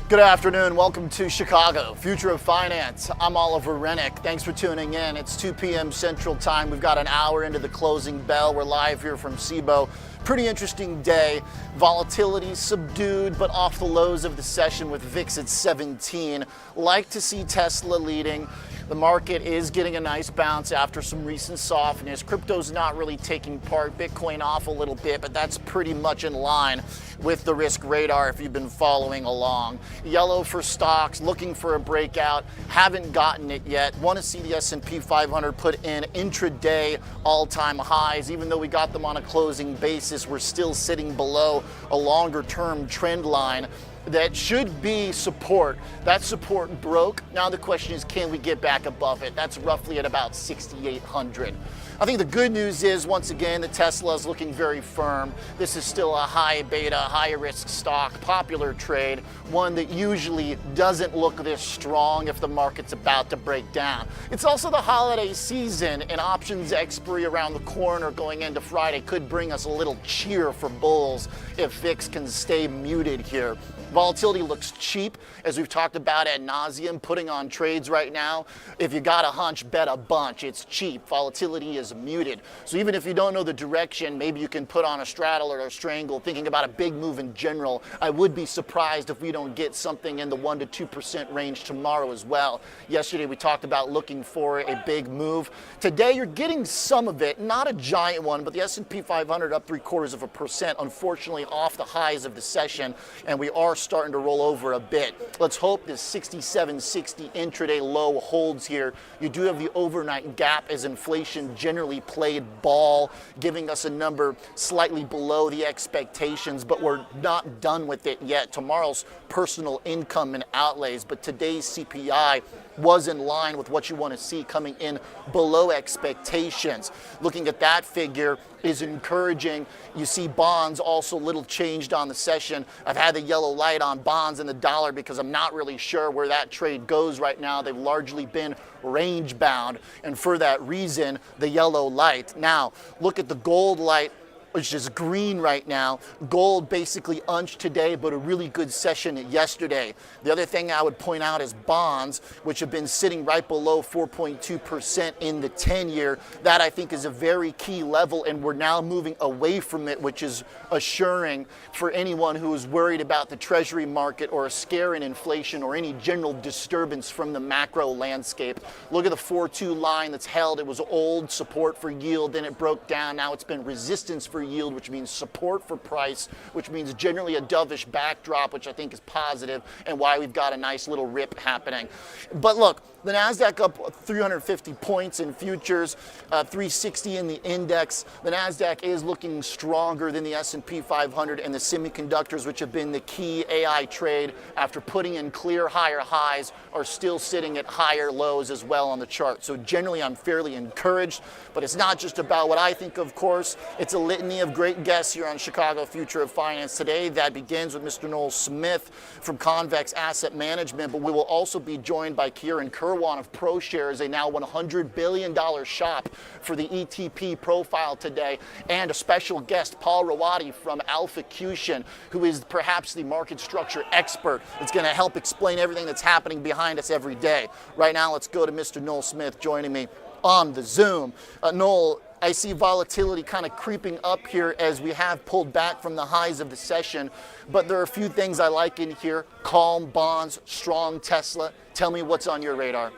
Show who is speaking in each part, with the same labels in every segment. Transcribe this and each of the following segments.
Speaker 1: Good afternoon. Welcome to Chicago, Future of Finance. I'm Oliver Renick. Thanks for tuning in. It's 2 p.m. Central Time. We've got an hour into the closing bell. We're live here from Cboe. Pretty interesting day. Volatility subdued, but off the lows of the session with VIX at 17. Like to see Tesla leading. The market is getting a nice bounce after some recent softness. Crypto's not really taking part. Bitcoin off a little bit, but that's pretty much in line with the risk radar if you've been following along. Yellow for stocks, looking for a breakout. Haven't gotten it yet. Want to see the S&P 500 put in intraday all-time highs. Even though we got them on a closing basis, we're still sitting below a longer-term trend line that should be support. That support broke. Now the question is, can we get back above it? That's roughly at about 6,800. I think the good news is, once again, the Tesla is looking very firm. This is still a high beta, high risk stock, popular trade, one that usually doesn't look this strong if the market's about to break down. It's also the holiday season, and options expiry around the corner going into Friday could bring us a little cheer for bulls if VIX can stay muted here. Volatility looks cheap, as we've talked about ad nauseum, putting on trades right now. If you got a hunch, bet a bunch. It's cheap. Volatility is muted. So even if you don't know the direction, maybe you can put on a straddle or a strangle, thinking about a big move in general. I would be surprised if we don't get something in the 1 to 2% range tomorrow as well. Yesterday we talked about looking for a big move. Today you're getting some of it, not a giant one, but the S&P 500 up 0.75%, unfortunately off the highs of the session, and we are starting to roll over a bit. Let's hope this 67.60 intraday low holds here. You do have the overnight gap as inflation generally played ball, giving us a number slightly below the expectations, but we're not done with it yet. Tomorrow's personal income and outlays, but today's CPI was in line with what you want to see, coming in below expectations. Looking at that figure is encouraging. You see bonds also a little changed on the session. I've had the yellow light on bonds and the dollar because I'm not really sure where that trade goes right now. They've largely been range bound, and for that reason, the yellow light. Now, look at the gold light, which is green right now. Gold basically unched today, but a really good session yesterday. The other thing I would point out is bonds, which have been sitting right below 4.2% in the 10-year. That, I think, is a very key level, and we're now moving away from it, which is assuring for anyone who is worried about the treasury market or a scare in inflation or any general disturbance from the macro landscape. Look at the 4.2 line that's held. It was old support for yield, then it broke down. Now it's been resistance for yield, which means support for price, which means generally a dovish backdrop, which I think is positive, and why we've got a nice little rip happening. But look, the NASDAQ up 350 points in futures, 360 in the index. The NASDAQ is looking stronger than the S&P 500, and the semiconductors, which have been the key AI trade after putting in clear higher highs, are still sitting at higher lows as well on the chart. So generally I'm fairly encouraged, but it's not just about what I think, of course. It's a litany of great guests here on Chicago Future of Finance today. That begins with Mr. Noel Smith from Convex Asset Mgmt, but we will also be joined by Kieran Kirwan of ProShares, a now $100 billion shop for the ETP profile today, and a special guest, Paul Rowady from Alphacution, who is perhaps the market structure expert that's going to help explain everything that's happening behind us every day. Right now, let's go to Mr. Noel Smith joining me on the Zoom. Noel, I see volatility kind of creeping up here as we have pulled back from the highs of the session, but there are a few things I like in here. Calm bonds, strong Tesla. Tell me what's on your radar.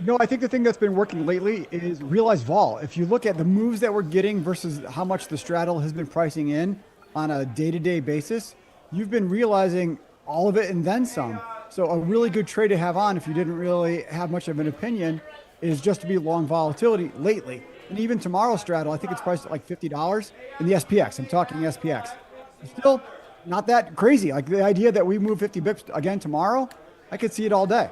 Speaker 2: No, I think the thing that's been working lately is realized vol. If you look at the moves that we're getting versus how much the straddle has been pricing in on a day-to-day basis, you've been realizing all of it and then some. So a really good trade to have on, if you didn't really have much of an opinion, is just to be long volatility lately. And even tomorrow's straddle, I think it's priced at like $50 in the SPX. I'm talking SPX. It's still not that crazy. Like the idea that we move 50 bips again tomorrow, I could see it all day.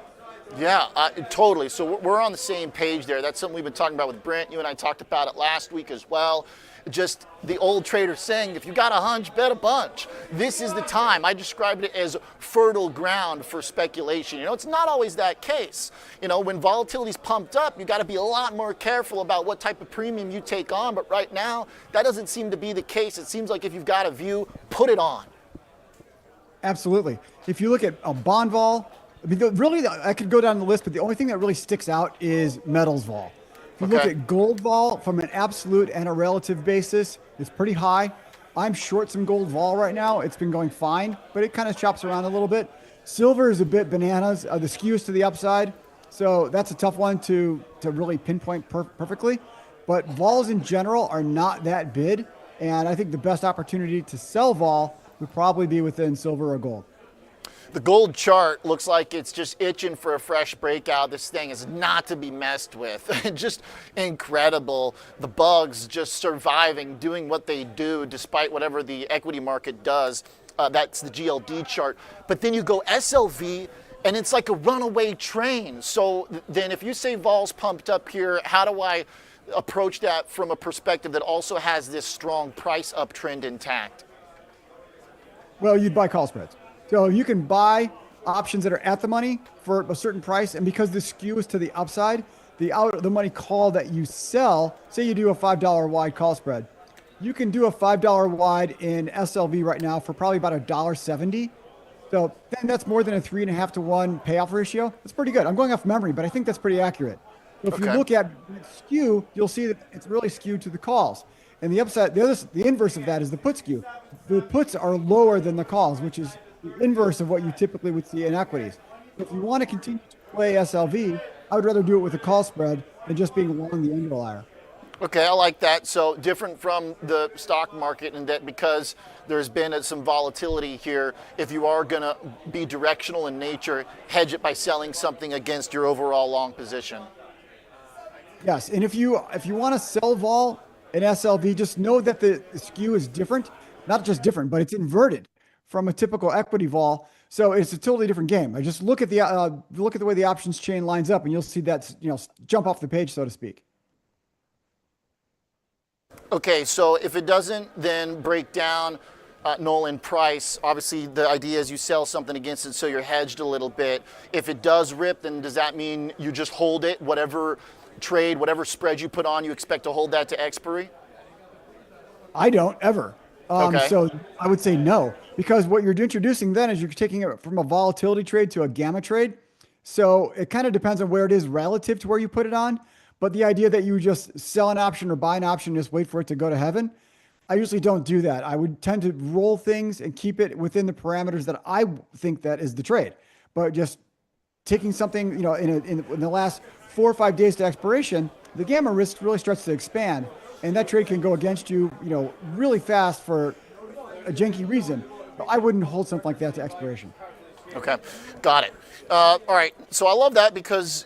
Speaker 1: Yeah, totally. So we're on the same page there. That's something we've been talking about with Brent. You and I talked about it last week as well. Just the old trader saying, if you got a hunch, bet a bunch. This is the time. I described it as fertile ground for speculation. You know, it's not always that case. You know, when volatility's pumped up, you got to be a lot more careful about what type of premium you take on. But right now, that doesn't seem to be the case. It seems like if you've got a view, put it on.
Speaker 2: Absolutely. If you look at a bond vol, I mean, really, I could go down the list, but the only thing that really sticks out is metals vol. If you look
Speaker 1: Okay.
Speaker 2: at gold vol from an absolute and a relative basis, it's pretty high. I'm short some gold vol right now. It's been going fine, but it kind of chops around a little bit. Silver is a bit bananas. The skew is to the upside. So that's a tough one to really pinpoint perfectly. But vols in general are not that bid. And I think the best opportunity to sell vol would probably be within silver or gold.
Speaker 1: The gold chart looks like it's just itching for a fresh breakout. This thing is not to be messed with. Just incredible. The bugs just surviving, doing what they do despite whatever the equity market does. That's the GLD chart. But then you go SLV, and it's like a runaway train. So then if you say vol's pumped up here, how do I approach that from a perspective that also has this strong price uptrend intact?
Speaker 2: Well, you'd buy call spreads. So you can buy options that are at the money for a certain price, and because the skew is to the upside, the money call that you sell, say you do a $5 wide call spread, you can do a $5 wide in SLV right now for probably about $1.70. So then that's more than a 3.5 to 1 payoff ratio. That's pretty good. I'm going off memory, but I think that's pretty accurate. So if you look at skew, you'll see that it's really skewed to the calls. And the upside, the inverse of that is the put skew. The puts are lower than the calls, which is the inverse of what you typically would see in equities. If you want to continue to play SLV, I would rather do it with a call spread than just being long the underlier.
Speaker 1: Okay, I like that. So different from the stock market in that because there's been some volatility here, if you are going to be directional in nature, hedge it by selling something against your overall long position.
Speaker 2: Yes, and if you want to sell vol in SLV, just know that the skew is different. Not just different, but it's inverted from a typical equity vol. So it's a totally different game. I just look at the way the options chain lines up, and you'll see that jump off the page, so to speak.
Speaker 1: Okay, so if it doesn't then break down, Noel, in price, obviously the idea is you sell something against it so you're hedged a little bit. If it does rip, then does that mean you just hold it, whatever trade, whatever spread you put on, you expect to hold that to expiry?
Speaker 2: I don't ever.
Speaker 1: Okay.
Speaker 2: So I would say no, because what you're introducing then is you're taking it from a volatility trade to a gamma trade. So it kind of depends on where it is relative to where you put it on. But the idea that you just sell an option or buy an option and just wait for it to go to heaven, I usually don't do that. I would tend to roll things and keep it within the parameters that I think that is the trade. But just taking something, in the last 4 or 5 days to expiration, the gamma risk really starts to expand. And that trade can go against you, really fast for a janky reason. But I wouldn't hold something like that to expiration.
Speaker 1: Okay, got it. All right, so I love that because,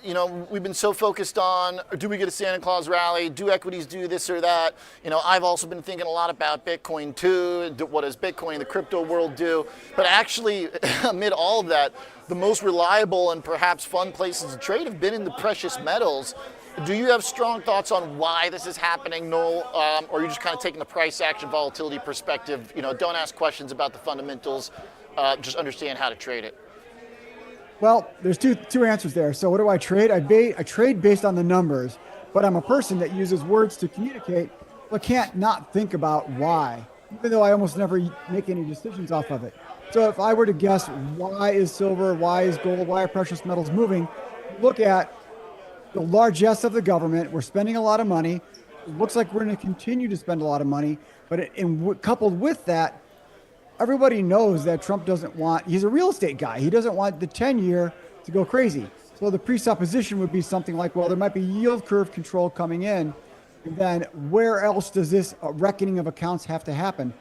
Speaker 1: we've been so focused on, do we get a Santa Claus rally? Do equities do this or that? I've also been thinking a lot about Bitcoin too. What does Bitcoin, the crypto world do? But actually, amid all of that, the most reliable and perhaps fun places to trade have been in the precious metals. Do you have strong thoughts on why this is happening, Noel? Or are you just kind of taking the price action volatility perspective? Don't ask questions about the fundamentals. Just understand how to trade it.
Speaker 2: Well, there's two answers there. So what do I trade? I trade based on the numbers, but I'm a person that uses words to communicate, but can't not think about why, even though I almost never make any decisions off of it. So if I were to guess why is silver, why is gold, why are precious metals moving, look at the largesse of the government. We're spending a lot of money. It looks like we're going to continue to spend a lot of money, but coupled with that, everybody knows that Trump he's a real estate guy. He doesn't want the 10-year to go crazy. So the presupposition would be something like, well, there might be yield curve control coming in. And then where else does this reckoning of accounts have to happen?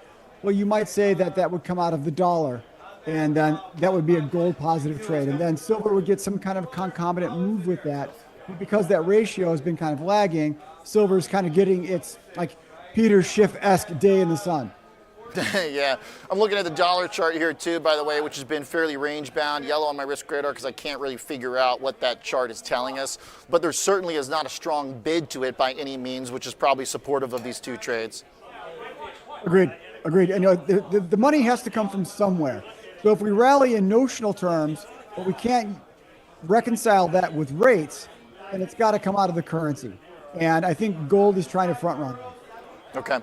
Speaker 2: Well, you might say that would come out of the dollar. And then that would be a gold positive trade. And then silver would get some kind of concomitant move with that. Because that ratio has been kind of lagging, silver's kind of getting its like Peter Schiff-esque day in the sun.
Speaker 1: Yeah, I'm looking at the dollar chart here too, by the way, which has been fairly range bound, yellow on my risk radar because I can't really figure out what that chart is telling us. But there certainly is not a strong bid to it by any means, which is probably supportive of these two trades.
Speaker 2: Agreed. And the money has to come from somewhere. So if we rally in notional terms, but we can't reconcile that with rates, then it's got to come out of the currency. And I think gold is trying to front run.
Speaker 1: Okay.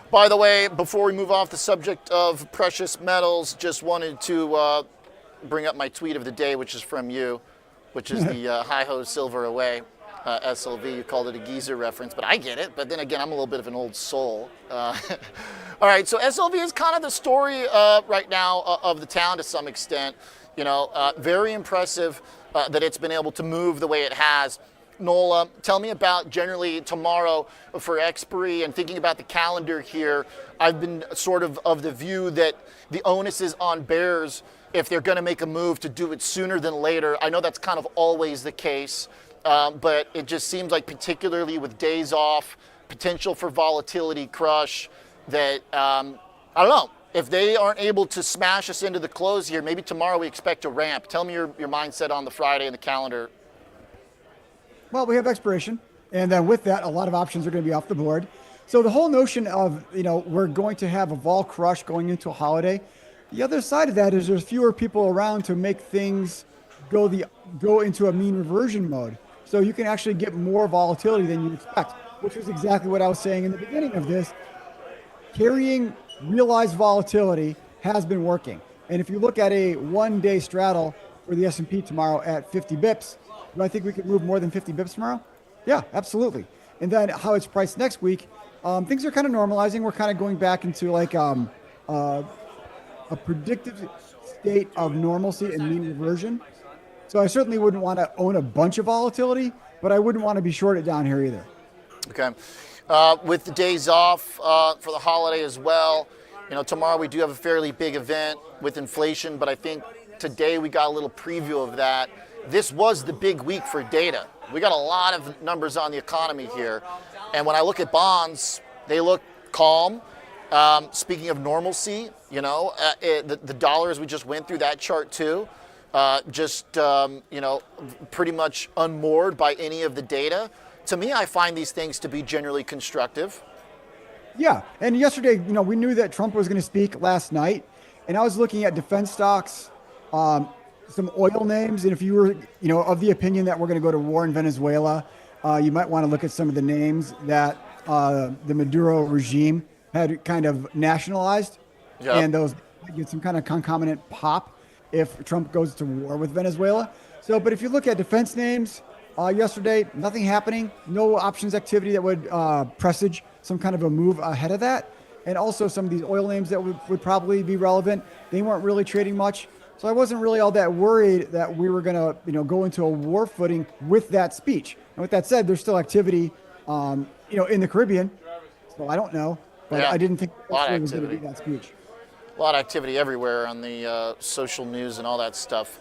Speaker 1: By the way, before we move off the subject of precious metals, just wanted to bring up my tweet of the day, which is from you, which is the hi-ho silver away. SLV, you called it a geezer reference, but I get it. But then again, I'm a little bit of an old soul. All right, so SLV is kind of the story right now of the town to some extent. You know, very impressive that it's been able to move the way it has. Noel, tell me about generally tomorrow for expiry and thinking about the calendar here. I've been sort of the view that the onus is on bears if they're going to make a move to do it sooner than later. I know that's kind of always the case, but it just seems like particularly with days off, potential for volatility crush, that, I don't know, if they aren't able to smash us into the close here, maybe tomorrow we expect a ramp. Tell me your mindset on the Friday and the calendar.
Speaker 2: Well, we have expiration, and then with that, a lot of options are going to be off the board. So the whole notion of, we're going to have a vol crush going into a holiday. The other side of that is there's fewer people around to make things go into a mean reversion mode. So you can actually get more volatility than you expect, which is exactly what I was saying in the beginning of this. Carrying realized volatility has been working. And if you look at a one-day straddle for the S&P tomorrow at 50 bips, do I think we could move more than 50 bips tomorrow? Yeah, absolutely. And then how it's priced next week, things are kind of normalizing. We're kind of going back into like a predictive state of normalcy and mean reversion. So I certainly wouldn't want to own a bunch of volatility, but I wouldn't want to be shorted down here either.
Speaker 1: Okay. With the days off for the holiday as well, tomorrow we do have a fairly big event with inflation, but I think today we got a little preview of that. This was the big week for data. We got a lot of numbers on the economy here. And when I look at bonds, they look calm. Speaking of normalcy, the dollars, we just went through that chart too. Pretty much unmoored by any of the data. To me, I find these things to be generally constructive.
Speaker 2: Yeah, and yesterday, we knew that Trump was going to speak last night, and I was looking at defense stocks, some oil names, and if you were, of the opinion that we're going to go to war in Venezuela, you might want to look at some of the names that the Maduro regime had kind of nationalized, and those get some kind of concomitant pop if Trump goes to war with Venezuela. So, but if you look at defense names, yesterday, nothing happening, no options activity that would presage some kind of a move ahead of that. And also some of these oil names that would probably be relevant, they weren't really trading much. So I wasn't really all that worried that we were going to, go into a war footing with that speech. And with that said, there's still activity, in the Caribbean. So I don't know, but I didn't think it was going to be that speech.
Speaker 1: A lot of activity everywhere on the social news and all that stuff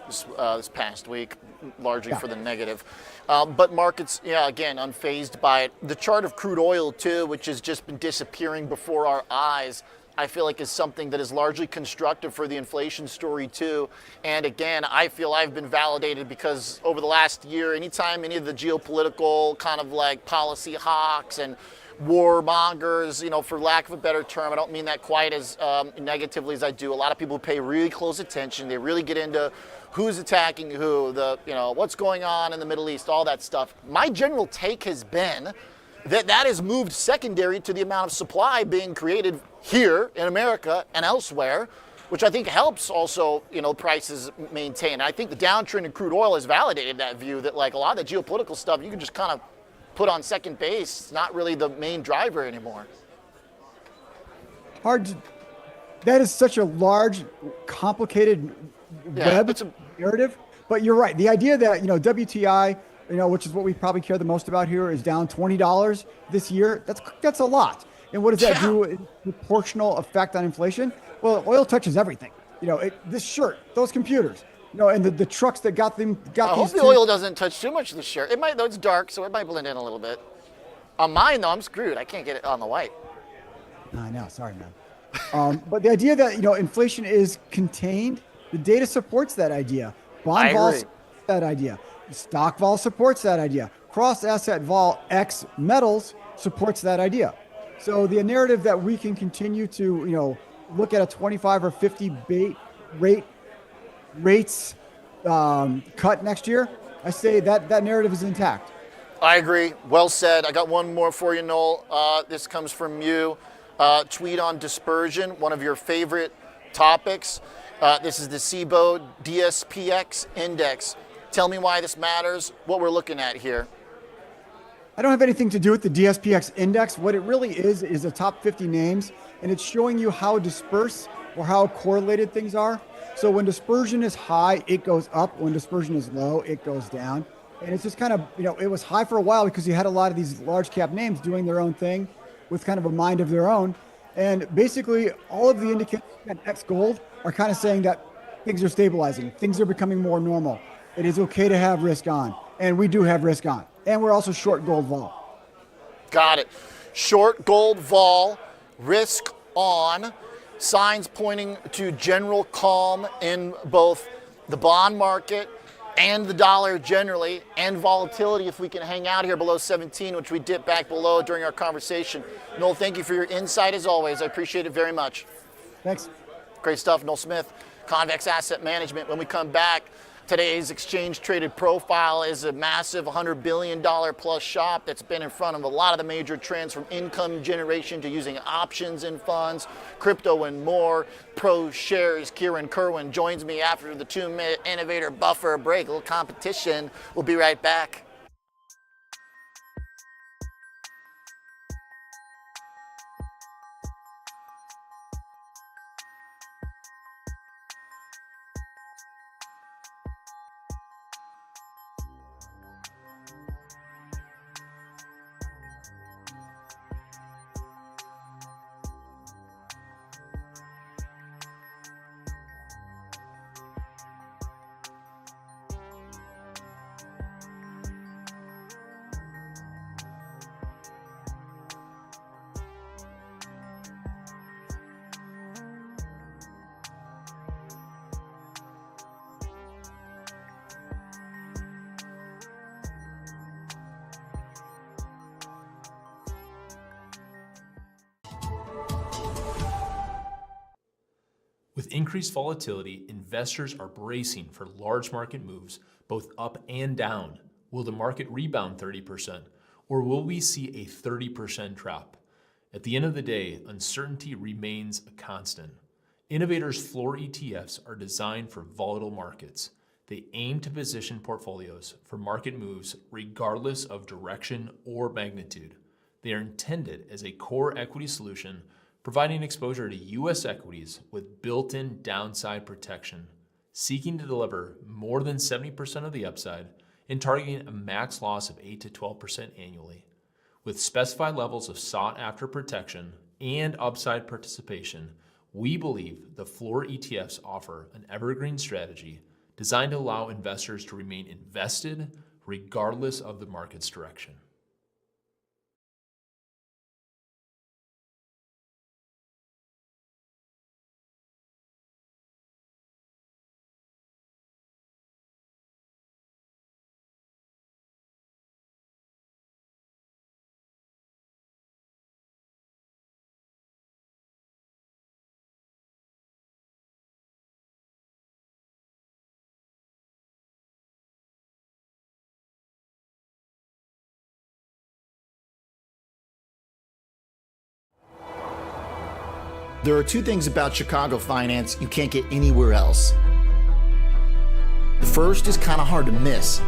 Speaker 1: this past week, largely for the negative. But markets, again, unfazed by it. The chart of crude oil, too, which has just been disappearing before our eyes, I feel like is something that is largely constructive for the inflation story, too. And again, I feel I've been validated because over the last year, anytime any of the geopolitical kind of like policy hawks and warmongers, for lack of a better term, I don't mean that quite as negatively as I do. A lot of people pay really close attention. They really get into who's attacking who, what's going on in the Middle East, all that stuff. My general take has been that has moved secondary to the amount of supply being created here in America and elsewhere, which I think helps also, prices maintain. I think the downtrend in crude oil has validated that view that like a lot of the geopolitical stuff you can just kind of put on second base. It's not really the main driver anymore.
Speaker 2: That is such a large, complicated web narrative. But you're right. The idea that, WTI, which is what we probably care the most about here, is down $20 this year. That's a lot. And what does that do in proportional effect on inflation? Well, oil touches everything. This shirt, those computers, and the trucks that got them.
Speaker 1: I hope the oil doesn't touch too much of the shirt. It might, though it's dark, so it might blend in a little bit. On mine, though, I'm screwed. I can't get it on the white.
Speaker 2: I know. Sorry, man. But the idea that, inflation is contained, the data supports that idea. Bond vol supports that idea. Stock vol supports that idea. Cross asset vol X metals supports that idea. So the narrative that we can continue to, look at a 25 or 50 rates cut next year, I say that narrative is intact.
Speaker 1: I agree. Well said. I got one more for you, Noel. This comes from you. tweet on dispersion, one of your favorite topics. This is the Cboe DSPX index. Tell me why this matters, what we're looking at here.
Speaker 2: I don't have anything to do with the DSPX index. What it really is the top 50 names, and it's showing you how dispersed or how correlated things are. So when dispersion is high, it goes up. When dispersion is low, it goes down. And it's just kind of, it was high for a while because you had a lot of these large cap names doing their own thing with kind of a mind of their own. And basically all of the indicators at X gold are kind of saying that things are stabilizing. Things are becoming more normal. It is okay to have risk on. And we do have risk on. And we're also short gold vol.
Speaker 1: Got it. Short gold vol, risk on, signs pointing to general calm in both the bond market and the dollar generally, and volatility if we can hang out here below 17, which we dipped back below during our conversation. Noel, thank you for your insight as always. I appreciate it very much.
Speaker 2: Thanks.
Speaker 1: Great stuff. Noel Smith, Convex Asset Management. When we come back, today's exchange traded profile is a massive $100 billion plus shop that's been in front of a lot of the major trends, from income generation to using options in funds, crypto and more. ProShares Kieran Kirwan joins me after the 2-minute innovator buffer break. A little competition. We'll be right back.
Speaker 3: With increased volatility, investors are bracing for large market moves, both up and down. Will the market rebound 30%, or will we see a 30% drop? At the end of the day, uncertainty remains a constant. Innovators' floor ETFs are designed for volatile markets. They aim to position portfolios for market moves regardless of direction or magnitude. They are intended as a core equity solution, providing exposure to U.S. equities with built-in downside protection, seeking to deliver more than 70% of the upside and targeting a max loss of 8 to 12% annually. With specified levels of sought-after protection and upside participation, we believe the floor ETFs offer an evergreen strategy designed to allow investors to remain invested regardless of the market's direction.
Speaker 1: There are two things about Chicago finance you can't get anywhere else. The first is kind of hard to miss.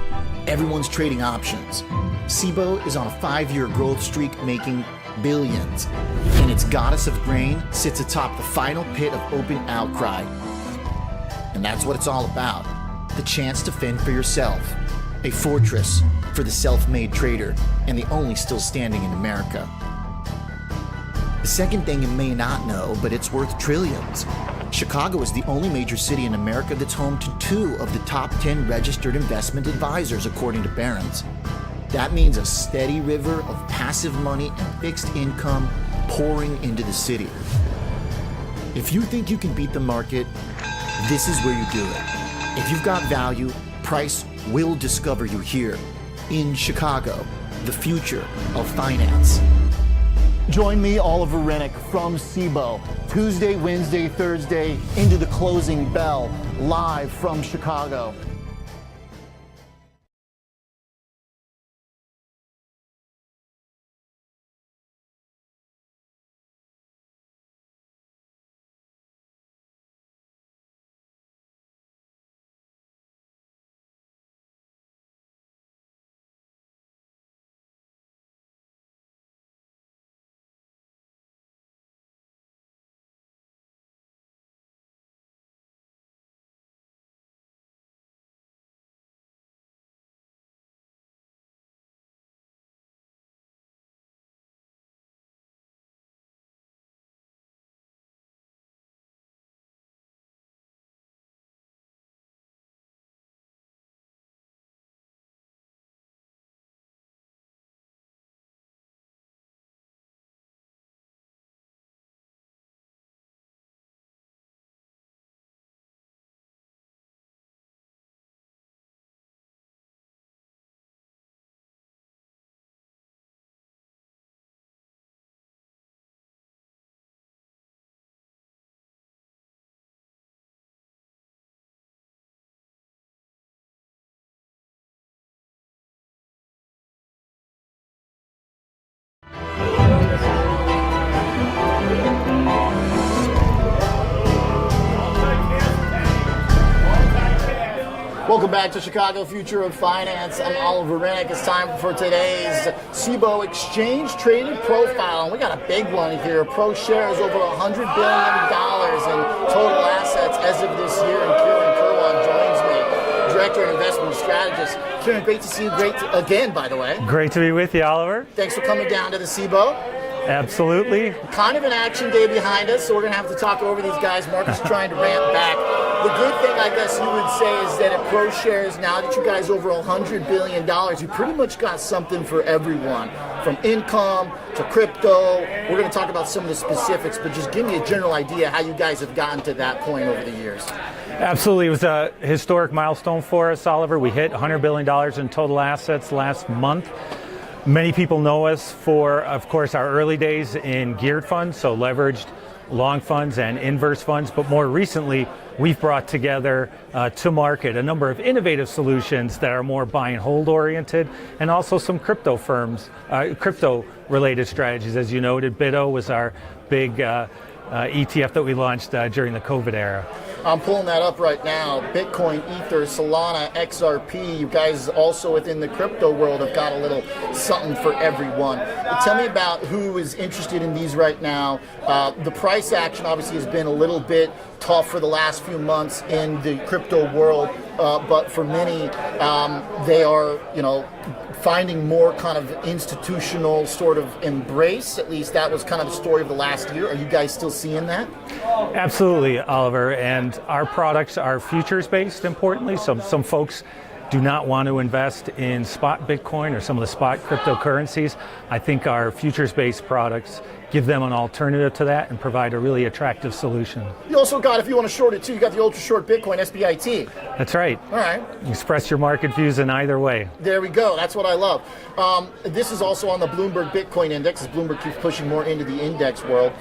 Speaker 1: Everyone's trading options. Cboe is on a 5-year growth streak, making billions. And its goddess of grain sits atop the final pit of open outcry. And that's what it's all about. The chance to fend for yourself. A fortress for the self-made trader, and the only still standing in America. The second thing you may not know, but it's worth trillions. Chicago is the only major city in America that's home to 2 of the top 10 registered investment advisors, according to Barron's. That means a steady river of passive money and fixed income pouring into the city. If you think you can beat the market, this is where you do it. If you've got value, price will discover you here in Chicago, the future of finance. Join me, Oliver Renick, from Cboe, Tuesday, Wednesday, Thursday, into the closing bell, live from Chicago. Welcome back to Chicago Future of Finance. I'm Oliver Renick. It's time for today's Cboe Exchange Traded Profile. And we got a big one here. ProShares over $100 billion in total assets as of this year. And Kieran Kirwan joins me, Director of Investment Strategist. Kieran, great to see you. Again, by the way.
Speaker 4: Great to be with you, Oliver.
Speaker 1: Thanks for coming down to the Cboe.
Speaker 4: Absolutely.
Speaker 1: Kind of an action day behind us, so we're going to have to talk over these guys. Market's trying to ramp back. The good thing, I guess you would say, is that at ProShares, now that you guys over $100 billion, you pretty much got something for everyone, from income to crypto. We're going to talk about some of the specifics, but just give me a general idea how you guys have gotten to that point over the years.
Speaker 4: Absolutely. It was a historic milestone for us, Oliver. We hit $100 billion in total assets last month. Many people know us for, of course, our early days in geared funds, so leveraged long funds and inverse funds, but more recently, we've brought together to market a number of innovative solutions that are more buy and hold oriented, and also some crypto firms, crypto related strategies. As you noted, Cboe was our big ETF that we launched during the COVID era.
Speaker 1: I'm pulling that up right now. Bitcoin, Ether, Solana, XRP. You guys also within the crypto world have got a little something for everyone. Tell me about who is interested in these right now. The price action obviously has been a little bit tough for the last few months in the crypto world, but for many, they are, finding more kind of institutional sort of embrace. At least that was kind of the story of the last year. Are you guys still seeing that?
Speaker 4: Absolutely, Oliver. And our products are futures-based, importantly. Some folks do not want to invest in spot Bitcoin or some of the spot cryptocurrencies. I think our futures-based products give them an alternative to that and provide a really attractive solution.
Speaker 1: You also got, if you want to short it too, you got the ultra short Bitcoin SBIT.
Speaker 4: That's right.
Speaker 1: All right.
Speaker 4: Express your market views in either way.
Speaker 1: There we go. That's what I love. This is also on the Bloomberg Bitcoin Index, as Bloomberg keeps pushing more into the index world.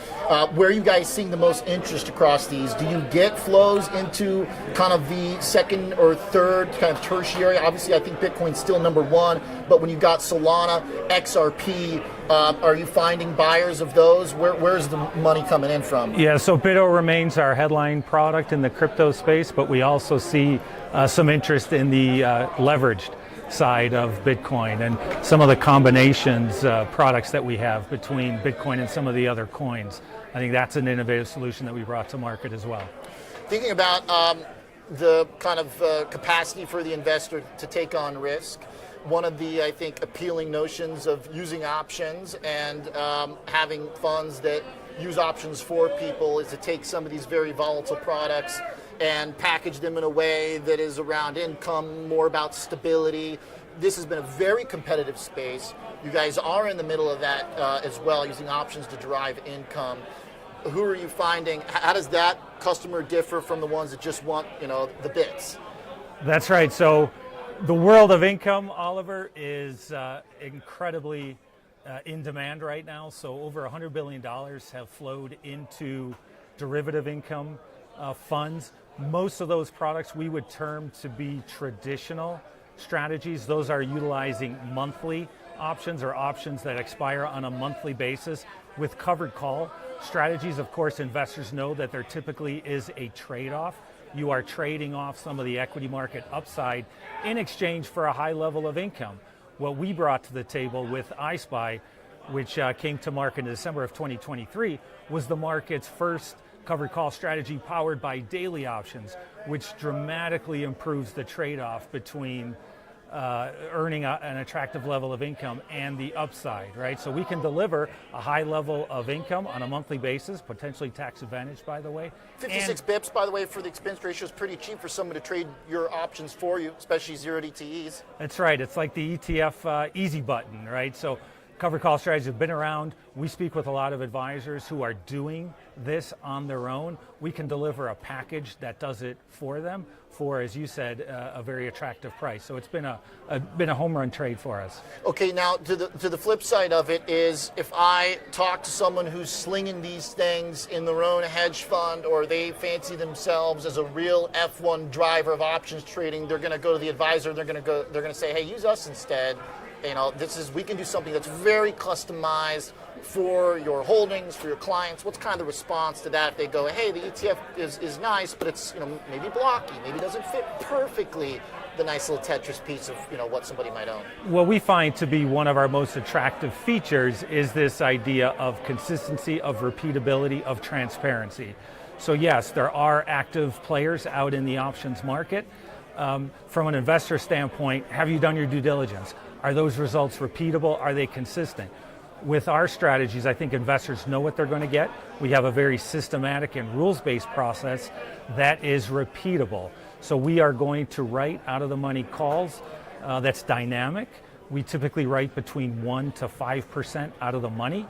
Speaker 1: Where are you guys seeing the most interest across these? Do you get flows into kind of the second or third kind of tertiary? Obviously, I think Bitcoin's still number one, but when you got Solana, XRP, are you finding buyers of those? Where's the money coming in from?
Speaker 4: Yeah, so Cboe remains our headline product in the crypto space, but we also see some interest in the leveraged side of Bitcoin and some of the combinations products that we have between Bitcoin and some of the other coins. I think that's an innovative solution that we brought to market as well.
Speaker 1: Thinking about the kind of capacity for the investor to take on risk, one of the, I think, appealing notions of using options and having funds that use options for people is to take some of these very volatile products and package them in a way that is around income, more about stability. This has been a very competitive space. You guys are in the middle of that as well, using options to derive income. Who are you finding? How does that customer differ from the ones that just want, the bits?
Speaker 4: That's right. So the world of income, Oliver, is incredibly in demand right now. So over $100 billion have flowed into derivative income funds. Most of those products we would term to be traditional strategies. Those are utilizing monthly options or options that expire on a monthly basis with covered call strategies. Of course, investors know that there typically is a trade-off. You are trading off some of the equity market upside in exchange for a high level of income. What we brought to the table with iSpy, which came to market in December of 2023, was the market's first covered call strategy powered by daily options, which dramatically improves the trade-off between earning an attractive level of income and the upside, right? So we can deliver a high level of income on a monthly basis, potentially tax advantaged, by the way.
Speaker 1: 56 bips, by the way, for the expense ratio is pretty cheap for someone to trade your options for you, especially zero DTEs.
Speaker 4: That's right. It's like the ETF easy button, right? So covered call strategies have been around. We speak with a lot of advisors who are doing this on their own. We can deliver a package that does it for them for, as you said, a very attractive price. So it's been a home run trade for us.
Speaker 1: Okay, now to the flip side of it is, if I talk to someone who's slinging these things in their own hedge fund, or they fancy themselves as a real F1 driver of options trading, they're going to go to the advisor. They're going to say, hey, use us instead. We can do something that's very customized. for your holdings, for your clients? What's kind of the response to that? If they go, hey, the ETF is nice, but it's maybe blocky, maybe doesn't fit perfectly the nice little Tetris piece of what somebody might own.
Speaker 4: What we find to be one of our most attractive features is this idea of consistency, of repeatability, of transparency. So yes, there are active players out in the options market. From an investor standpoint, have you done your due diligence? Are those results repeatable? Are they consistent? With our strategies, I think investors know what they're going to get. We have a very systematic and rules-based process that is repeatable. So we are going to write out of the money calls that's dynamic. We typically write between 1% to 5% out of the money.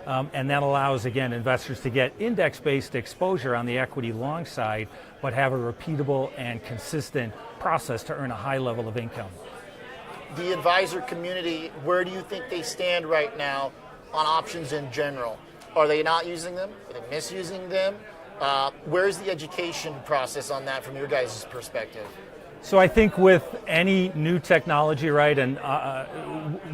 Speaker 4: And that allows, again, investors to get index-based exposure on the equity long side, but have a repeatable and consistent process to earn a high level of income.
Speaker 1: The advisor community, where do you think they stand right now on options in general? Are they not using them? Are they misusing them? Where's the education process on that from your guys' perspective?
Speaker 4: So I think with any new technology, right, and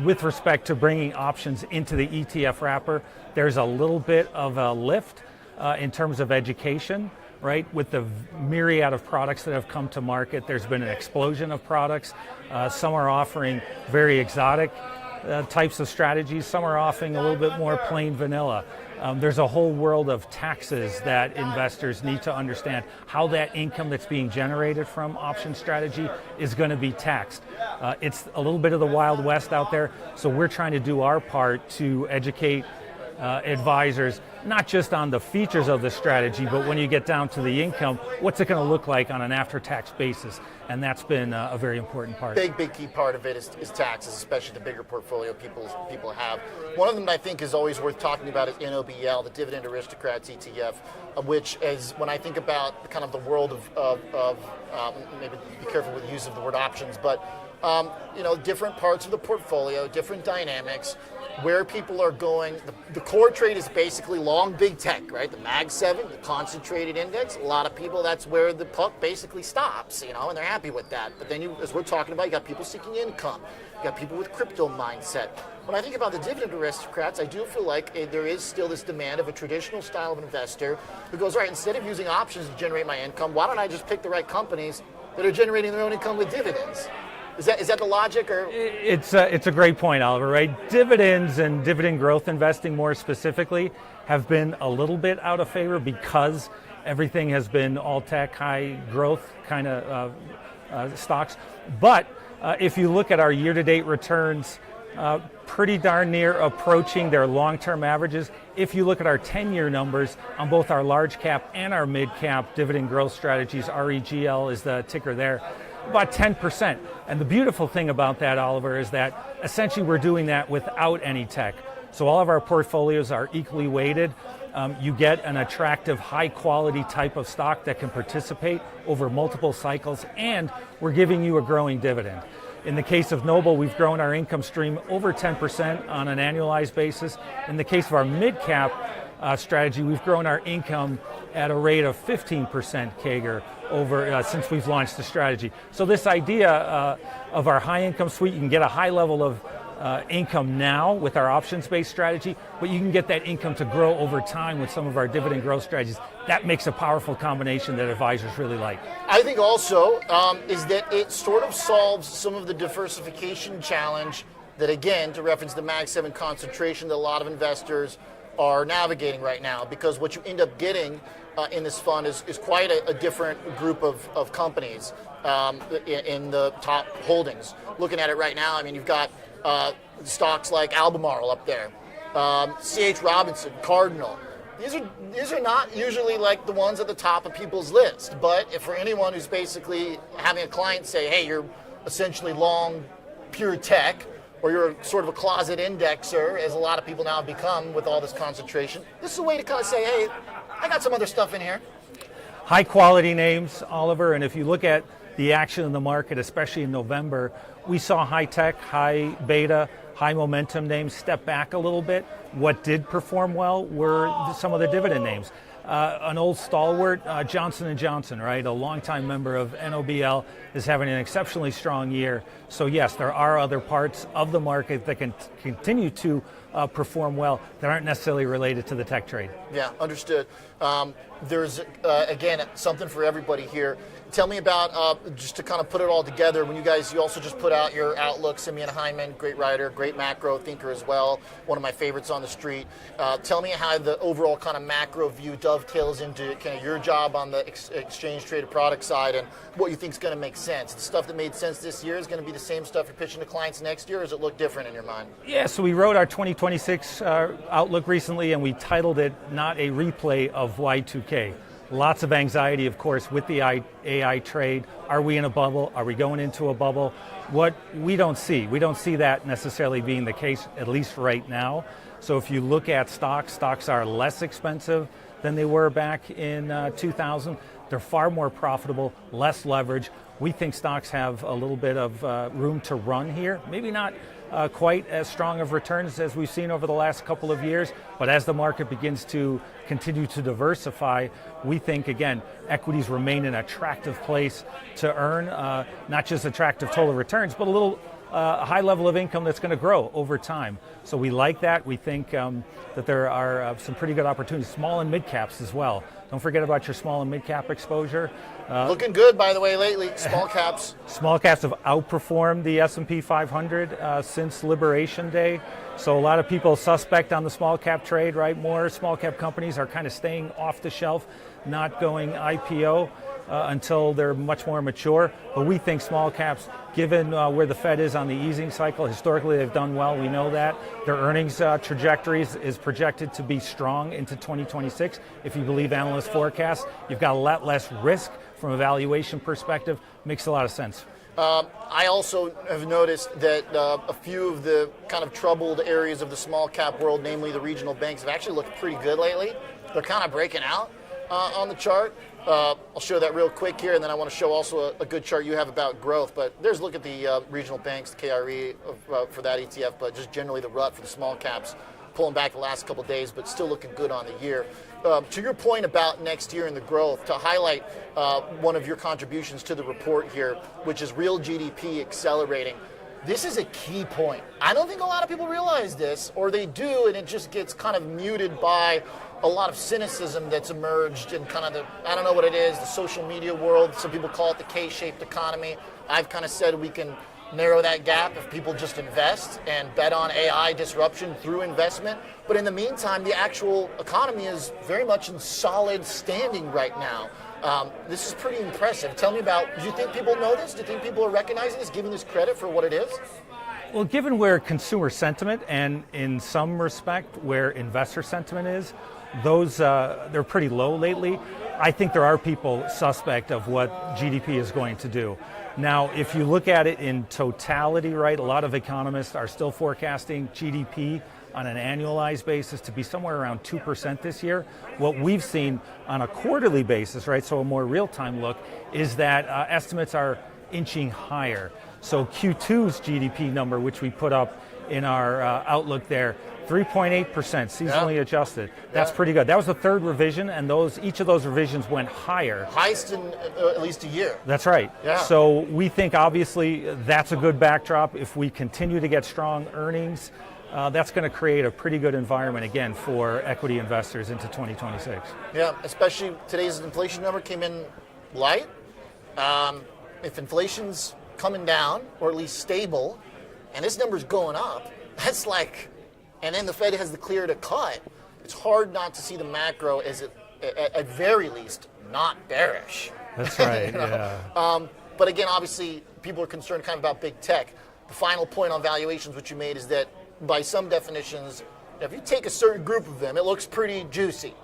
Speaker 4: with respect to bringing options into the ETF wrapper, there's a little bit of a lift in terms of education, right? With the myriad of products that have come to market, there's been an explosion of products. Some are offering very exotic types of strategies. Some are offering a little bit more plain vanilla. There's a whole world of taxes that investors need to understand how that income that's being generated from option strategy is going to be taxed. It's a little bit of the Wild West out there, so we're trying to do our part to educate advisors, not just on the features of the strategy, but when you get down to the income, what's it going to look like on an after-tax basis? And that's been a very important part.
Speaker 1: Big key part of it is taxes, especially the bigger portfolio people have. One of them that I think is always worth talking about is NOBL, the Dividend Aristocrats ETF, which is, when I think about kind of the world of maybe be careful with the use of the word options, but different parts of the portfolio, different dynamics, where people are going. The core trade is basically long big tech, right? The Mag 7, the concentrated index. A lot of people, that's where the puck basically stops, and they're happy with that. But then as we're talking about, you got people seeking income. You got people with crypto mindset. When I think about the dividend aristocrats, I do feel like there is still this demand of a traditional style of investor who goes, right, instead of using options to generate my income, why don't I just pick the right companies that are generating their own income with dividends? Is that the logic? Or
Speaker 4: it's a great point, Oliver, right? Dividends and dividend growth investing more specifically have been a little bit out of favor because everything has been all tech, high growth kind of stocks. But if you look at our year-to-date returns, pretty darn near approaching their long-term averages. If you look at our 10-year numbers on both our large cap and our mid cap dividend growth strategies, REGL is the ticker there, about 10%. And the beautiful thing about that, Oliver, is that essentially we're doing that without any tech. So all of our portfolios are equally weighted. You get an attractive, high-quality type of stock that can participate over multiple cycles, and we're giving you a growing dividend. In the case of Noble, we've grown our income stream over 10% on an annualized basis. In the case of our mid-cap strategy, we've grown our income at a rate of 15% CAGR over since we've launched the strategy. So this idea of our high income suite, you can get a high level of income now with our options-based strategy, but you can get that income to grow over time with some of our dividend growth strategies. That makes a powerful combination that advisors really like.
Speaker 1: I think also is that it sort of solves some of the diversification challenge that, again, to reference the Mag 7 concentration that a lot of investors are navigating right now, because what you end up getting in this fund is quite a different group of companies in the top holdings. Looking at it right now, I mean, you've got stocks like Albemarle up there, C.H. Robinson, Cardinal. These are not usually like the ones at the top of people's list, but if for anyone who's basically having a client say, hey, you're essentially long pure tech, or you're sort of a closet indexer, as a lot of people now have become with all this concentration, this is a way to kind of say, hey, I got some other stuff in here.
Speaker 4: High quality names, Oliver, and if you look at the action in the market, especially in November, we saw high tech, high beta, high momentum names step back a little bit. What did perform well were some of the dividend names. an old stalwart, Johnson & Johnson, right? A longtime member of NOBL is having an exceptionally strong year. So yes, there are other parts of the market that can continue to perform well that aren't necessarily related to the tech trade.
Speaker 1: Yeah, understood. There's, again, something for everybody here. Tell me about, just to kind of put it all together, when you also just put out your outlook, Simeon Hyman, great writer, great macro thinker as well, one of my favorites on the street. Tell me how the overall kind of macro view dovetails into kind of your job on the exchange traded product side and what you think is going to make sense. The stuff that made sense this year is going to be the same stuff you're pitching to clients next year, or does it look different in your mind?
Speaker 4: Yeah, so we wrote our 2026 outlook recently, and we titled it Not a Replay of Y2K. Lots of anxiety, of course, with the AI trade. Are we in a bubble? Are we going into a bubble? What we don't see that necessarily being the case, at least right now. So if you look at stocks are less expensive than they were back in 2000. They're far more profitable, less leverage. We think stocks have a little bit of room to run here. Maybe not quite as strong of returns as we've seen over the last couple of years, but as the market begins to continue to diversify, we think, again, equities remain an attractive place to earn, not just attractive total returns, but a little high level of income that's going to grow over time. So we like that. We think that there are some pretty good opportunities, small and mid caps as well. Don't forget about your small and mid cap exposure.
Speaker 1: Looking good, by the way, lately. Small caps.
Speaker 4: Small caps have outperformed the S&P 500 since Liberation Day. So a lot of people suspect on the small cap trade, right? More small cap companies are kind of staying off the shelf, not going IPO until they're much more mature. But we think small caps, given where the Fed is on the easing cycle, historically they've done well, we know that. Their earnings trajectories is projected to be strong into 2026. If you believe analyst forecasts, you've got a lot less risk from a valuation perspective. Makes a lot of sense.
Speaker 1: I also have noticed that a few of the kind of troubled areas of the small cap world, namely the regional banks, have actually looked pretty good lately. They're kind of breaking out on the chart. I'll show that real quick here, and then I want to show also a good chart you have about growth. But there's a look at the regional banks, the KRE for that ETF, but just generally the rut for the small caps, pulling back the last couple of days, but still looking good on the year. To your point about next year and the growth, to highlight one of your contributions to the report here, which is real GDP accelerating. This is a key point. I don't think a lot of people realize this, or they do, and it just gets kind of muted by a lot of cynicism that's emerged in kind of the, I don't know what it is, the social media world. Some people call it the K-shaped economy. I've kind of said we can narrow that gap if people just invest and bet on AI disruption through investment. But in the meantime, the actual economy is very much in solid standing right now. This is pretty impressive. Tell me about, do you think people know this? Do you think people are recognizing this, giving this credit for what it is?
Speaker 4: Well, given where consumer sentiment and in some respect where investor sentiment is, those they're pretty low lately. I think there are people suspect of what GDP is going to do. Now, if you look at it in totality, right, a lot of economists are still forecasting GDP on an annualized basis to be somewhere around 2% this year. What we've seen on a quarterly basis, right, so a more real-time look, is that estimates are inching higher. So Q2's GDP number, which we put up in our outlook there, 3.8% seasonally adjusted. That's pretty good. That was the third revision, and each of those revisions went higher.
Speaker 1: Highest in at least a year.
Speaker 4: That's right.
Speaker 1: Yeah.
Speaker 4: So we think obviously that's a good backdrop. If we continue to get strong earnings, that's going to create a pretty good environment again for equity investors into 2026.
Speaker 1: Yeah, especially today's inflation number came in light. If inflation's coming down, or at least stable, and this number's going up, that's like, and then the Fed has the clear to cut, it's hard not to see the macro as, at very least, not bearish.
Speaker 4: That's right,
Speaker 1: you know?
Speaker 4: yeah.
Speaker 1: But again, obviously, people are concerned kind of about big tech. The final point on valuations, which you made, is that by some definitions, if you take a certain group of them, it looks pretty juicy.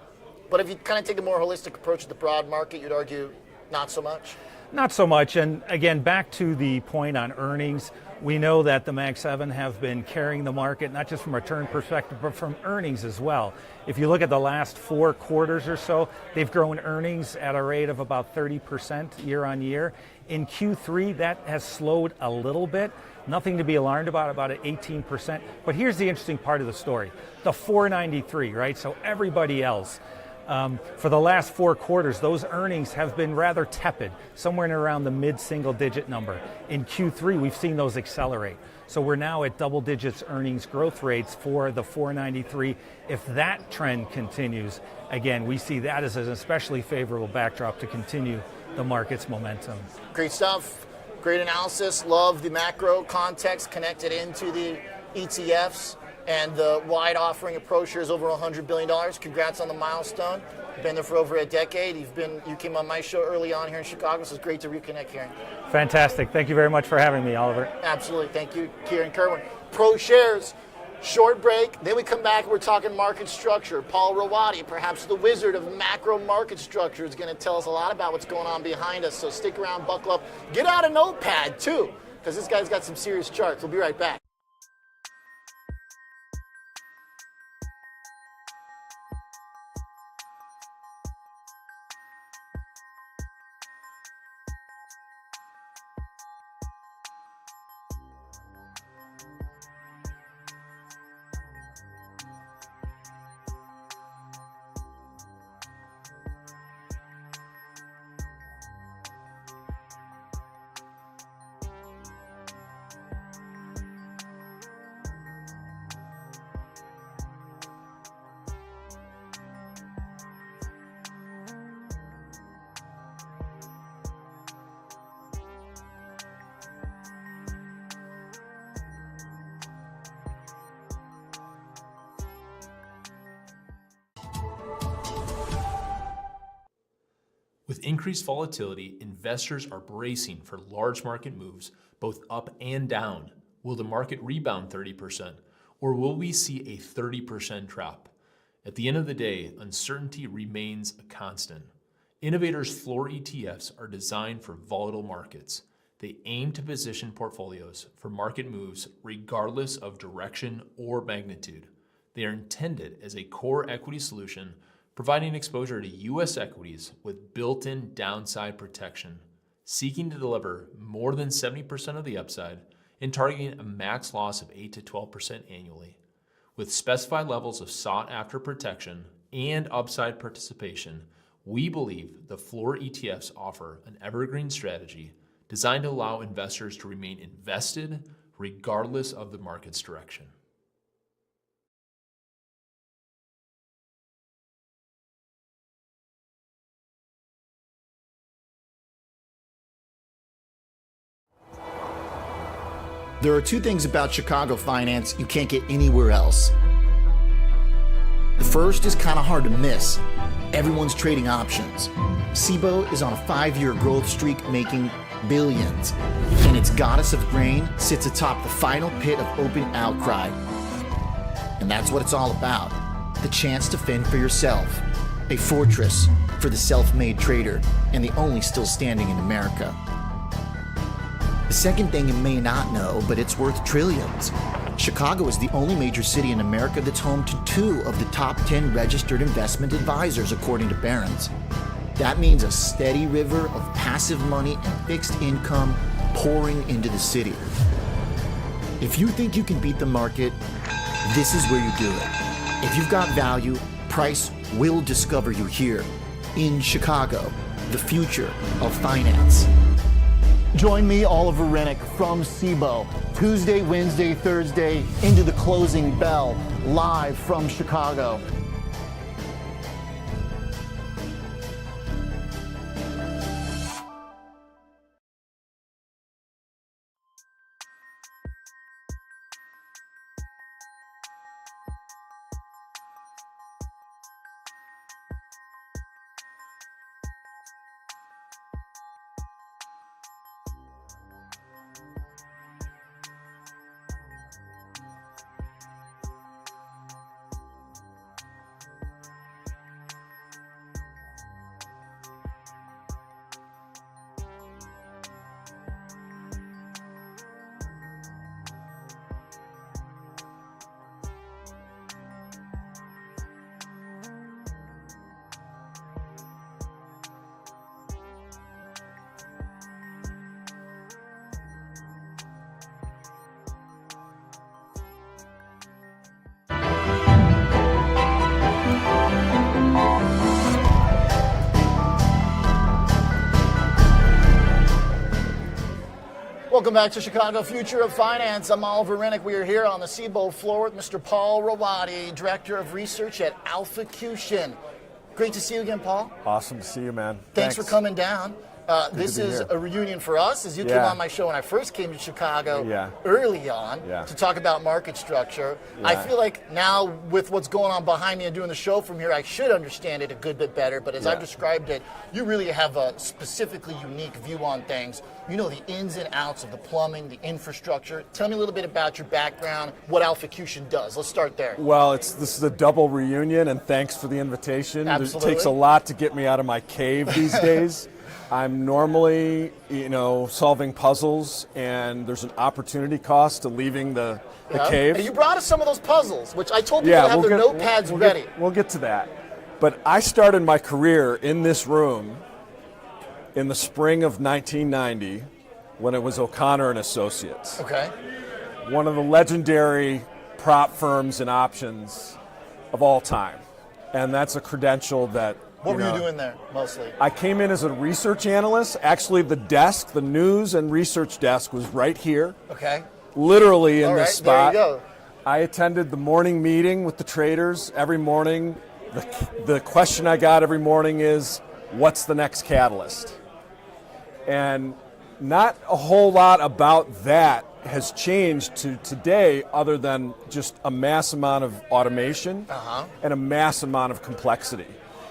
Speaker 1: But if you kind of take a more holistic approach to the broad market, you'd argue not so much?
Speaker 4: Not so much. And again, back to the point on earnings, we know that the Mag 7 have been carrying the market, not just from a return perspective, but from earnings as well. If you look at the last 4 quarters or so, they've grown earnings at a rate of about 30% year on year. In Q3, that has slowed a little bit. Nothing to be alarmed about at 18%. But here's the interesting part of the story. The 493, right? So everybody else, For the last 4 quarters, those earnings have been rather tepid, somewhere in around the mid-single digit number. In Q3, we've seen those accelerate. So we're now at double digits earnings growth rates for the 493. If that trend continues, again, we see that as an especially favorable backdrop to continue the market's momentum.
Speaker 1: Great stuff. Great analysis. Love the macro context connected into the ETFs and the wide offering of ProShares over $100 billion. Congrats on the milestone. You've been there for over a decade. You came on my show early on here in Chicago, so it's great to reconnect here.
Speaker 4: Fantastic. Thank you very much for having me, Oliver.
Speaker 1: Absolutely. Thank you, Kieran Kirwan. ProShares, short break. Then we come back and we're talking market structure. Paul Rowady, perhaps the wizard of macro market structure, is going to tell us a lot about what's going on behind us. So stick around, buckle up. Get out a notepad, too, because this guy's got some serious charts. We'll be right back.
Speaker 3: With increased volatility, investors are bracing for large market moves, both up and down. Will the market rebound 30%, or will we see a 30% drop? At the end of the day, uncertainty remains a constant. Innovators' floor ETFs are designed for volatile markets. They aim to position portfolios for market moves regardless of direction or magnitude. They are intended as a core equity solution, providing exposure to U.S. equities with built-in downside protection, seeking to deliver more than 70% of the upside and targeting a max loss of 8 to 12% annually. With specified levels of sought-after protection and upside participation, we believe the floor ETFs offer an evergreen strategy designed to allow investors to remain invested regardless of the market's direction.
Speaker 1: There are two things about Chicago finance you can't get anywhere else. The first is kind of hard to miss. Everyone's trading options. Cboe is on a 5-year growth streak making billions, and its goddess of grain sits atop the final pit of open outcry. And that's what it's all about. The chance to fend for yourself. A fortress for the self-made trader, and the only still standing in America. The second thing you may not know, but it's worth trillions. Chicago is the only major city in America that's home to 2 of the top 10 registered investment advisors, according to Barron's. That means a steady river of passive money and fixed income pouring into the city. If you think you can beat the market, this is where you do it. If you've got value, price will discover you here in Chicago, the future of finance. Join me, Oliver Renick, from Cboe, Tuesday, Wednesday, Thursday, into the closing bell, live from Chicago. Welcome back to Chicago Future of Finance. I'm Oliver Renick. We are here on the Cboe floor with Mr. Paul Rowady, Director of Research at Alphacution. Great to see you again, Paul.
Speaker 5: Awesome to see you, man.
Speaker 1: Thanks for coming down. This is a reunion for us, as you came on my show when I first came to Chicago early on to talk about market structure. I feel like now, with what's going on behind me and doing the show from here, I should understand it a good bit better. But as I've described it, you really have a specifically unique view on things. You know the ins and outs of the plumbing, the infrastructure. Tell me a little bit about your background, what Alphacution does. Let's start there.
Speaker 5: Well, this is a double reunion, and thanks for the invitation.
Speaker 1: Absolutely.
Speaker 5: It takes a lot to get me out of my cave these days. I'm normally, solving puzzles, and there's an opportunity cost to leaving the cave.
Speaker 1: And you brought us some of those puzzles, which I told people to have their notepads ready.
Speaker 5: We'll get to that. But I started my career in this room in the spring of 1990 when it was O'Connor and Associates.
Speaker 1: Okay.
Speaker 5: One of the legendary prop firms in options of all time. And that's a credential that
Speaker 1: What were you doing there, mostly?
Speaker 5: I came in as a research analyst. Actually, the news and research desk was right here.
Speaker 1: Okay.
Speaker 5: Literally in this spot.
Speaker 1: There you go.
Speaker 5: I attended the morning meeting with the traders every morning. The question I got every morning is, what's the next catalyst? And not a whole lot about that has changed to today, other than just a mass amount of automation and a mass amount of complexity.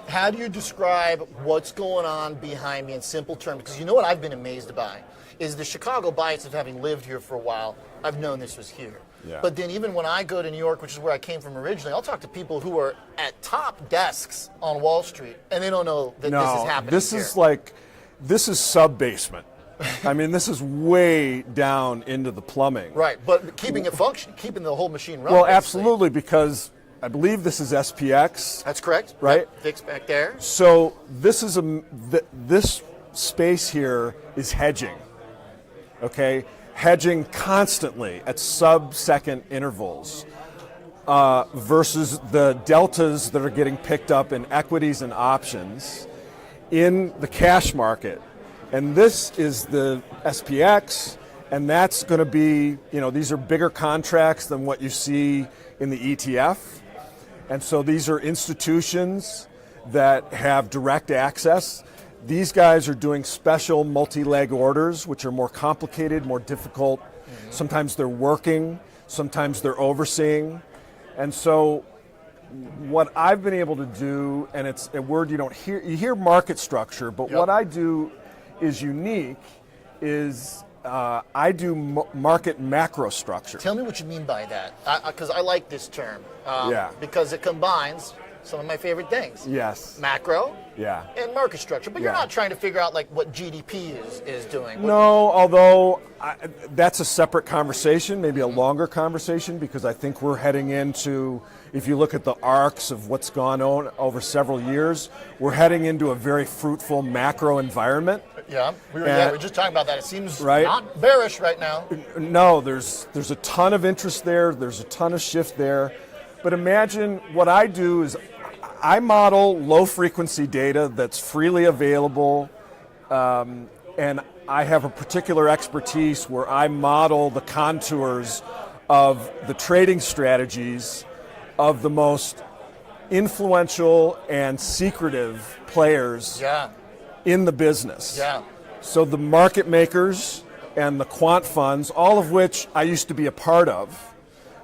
Speaker 1: How do you describe what's going on behind me in simple terms? Because you know what I've been amazed by is the Chicago bias of having lived here for a while. I've known this was here.
Speaker 5: Yeah.
Speaker 1: But then even when I go to New York, which is where I came from originally, I'll talk to people who are at top desks on Wall Street, and they don't know that this is happening
Speaker 5: This is sub-basement. I mean, this is way down into the plumbing.
Speaker 1: Right, but keeping it functioning, keeping the whole machine running.
Speaker 5: Well,
Speaker 1: basically.
Speaker 5: absolutely, because I believe this is SPX.
Speaker 1: That's correct.
Speaker 5: Right?
Speaker 1: VIX back there.
Speaker 5: So this is this space here is hedging. Okay, hedging constantly at sub-second intervals versus the deltas that are getting picked up in equities and options in the cash market. And this is the SPX, and that's going to be, these are bigger contracts than what you see in the ETF. And so these are institutions that have direct access. These guys are doing special multi-leg orders, which are more complicated, more difficult. Sometimes they're working, sometimes they're overseeing. And so what I've been able to do, and it's a word you don't hear, you hear market structure, but what I do is unique, is I do market macro structure.
Speaker 1: Tell me what you mean by that, because I like this term.
Speaker 5: Yeah.
Speaker 1: Because it combines some of my favorite things.
Speaker 5: Yes.
Speaker 1: Macro.
Speaker 5: Yeah.
Speaker 1: And market structure. But you're not trying to figure out like what GDP is doing.
Speaker 5: No, although that's a separate conversation, maybe a longer conversation, because I think we're heading into, if you look at the arcs of what's gone on over several years, we're heading into a very fruitful macro environment.
Speaker 1: Yeah, we were just talking about that. It seems
Speaker 5: right?
Speaker 1: not bearish right now.
Speaker 5: No, there's a ton of interest there. There's a ton of shift there. But imagine what I do is I model low-frequency data that's freely available, and I have a particular expertise where I model the contours of the trading strategies of the most influential and secretive players in the business.
Speaker 1: Yeah.
Speaker 5: So the market makers and the quant funds, all of which I used to be a part of.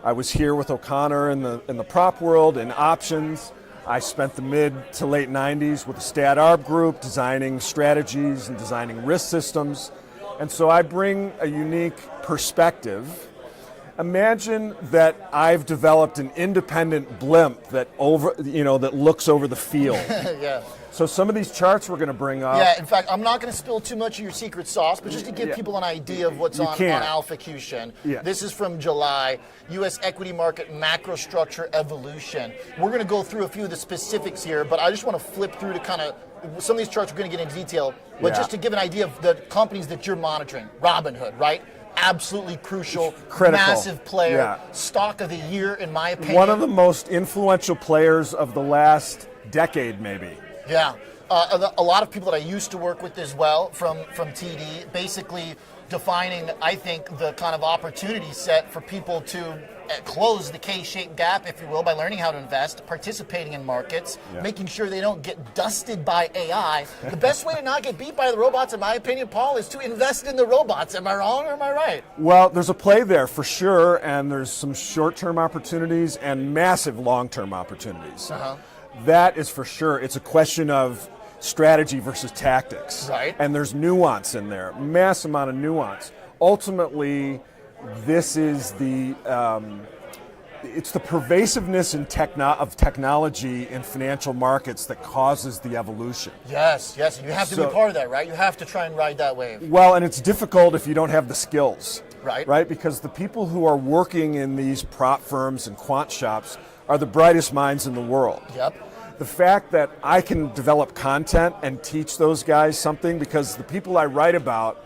Speaker 5: I was here with O'Connor in the prop world, in options. I spent the mid to late 90s with the Stat Arb group designing strategies and designing risk systems. And so I bring a unique perspective. Imagine that I've developed an independent blimp that looks over the field.
Speaker 1: Yeah.
Speaker 5: So some of these charts we're going to bring up.
Speaker 1: Yeah, in fact, I'm not going to spill too much of your secret sauce, but just to give people an idea of what's on Alphacution.
Speaker 5: Yeah.
Speaker 1: This is from July, U.S. equity market macro structure evolution. We're going to go through a few of the specifics here, but I just want to flip through to kind of some of these charts we're going to get into detail, but just to give an idea of the companies that you're monitoring. Robinhood, right? Absolutely crucial,
Speaker 5: critical,
Speaker 1: massive player, stock of the year, in my opinion.
Speaker 5: One of the most influential players of the last decade, maybe.
Speaker 1: Yeah. a lot of people that I used to work with as well from TD, basically defining, I think, the kind of opportunity set for people to close the K-shaped gap, if you will, by learning how to invest, participating in markets, making sure they don't get dusted by AI. The best way to not get beat by the robots, in my opinion, Paul, is to invest in the robots. Am I wrong or am I right?
Speaker 5: Well, there's a play there for sure, and there's some short-term opportunities and massive long-term opportunities. That is for sure. It's a question of strategy versus tactics.
Speaker 1: Right.
Speaker 5: And there's nuance in there, mass amount of nuance. Ultimately, this is it's the pervasiveness of technology in financial markets that causes the evolution.
Speaker 1: Yes, you have to be part of that, right? You have to try and ride that wave.
Speaker 5: Well, and it's difficult if you don't have the skills.
Speaker 1: Right.
Speaker 5: Right? Because the people who are working in these prop firms and quant shops are the brightest minds in the world.
Speaker 1: Yep.
Speaker 5: The fact that I can develop content and teach those guys something, because the people I write about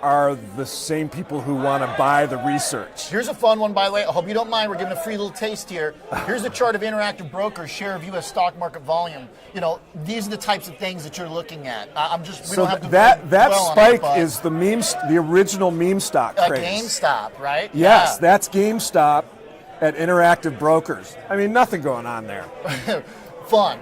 Speaker 5: are the same people who want to buy the research.
Speaker 1: Here's a fun one, by the way. I hope you don't mind. We're giving a free little taste here. Here's the chart of Interactive Brokers' share of U.S. stock market volume. You know, these are the types of things that you're looking at.
Speaker 5: So that spike is the the original meme stock craze.
Speaker 1: GameStop, right?
Speaker 5: Yes, that's GameStop at Interactive Brokers. I mean, nothing going on there.
Speaker 1: Fun.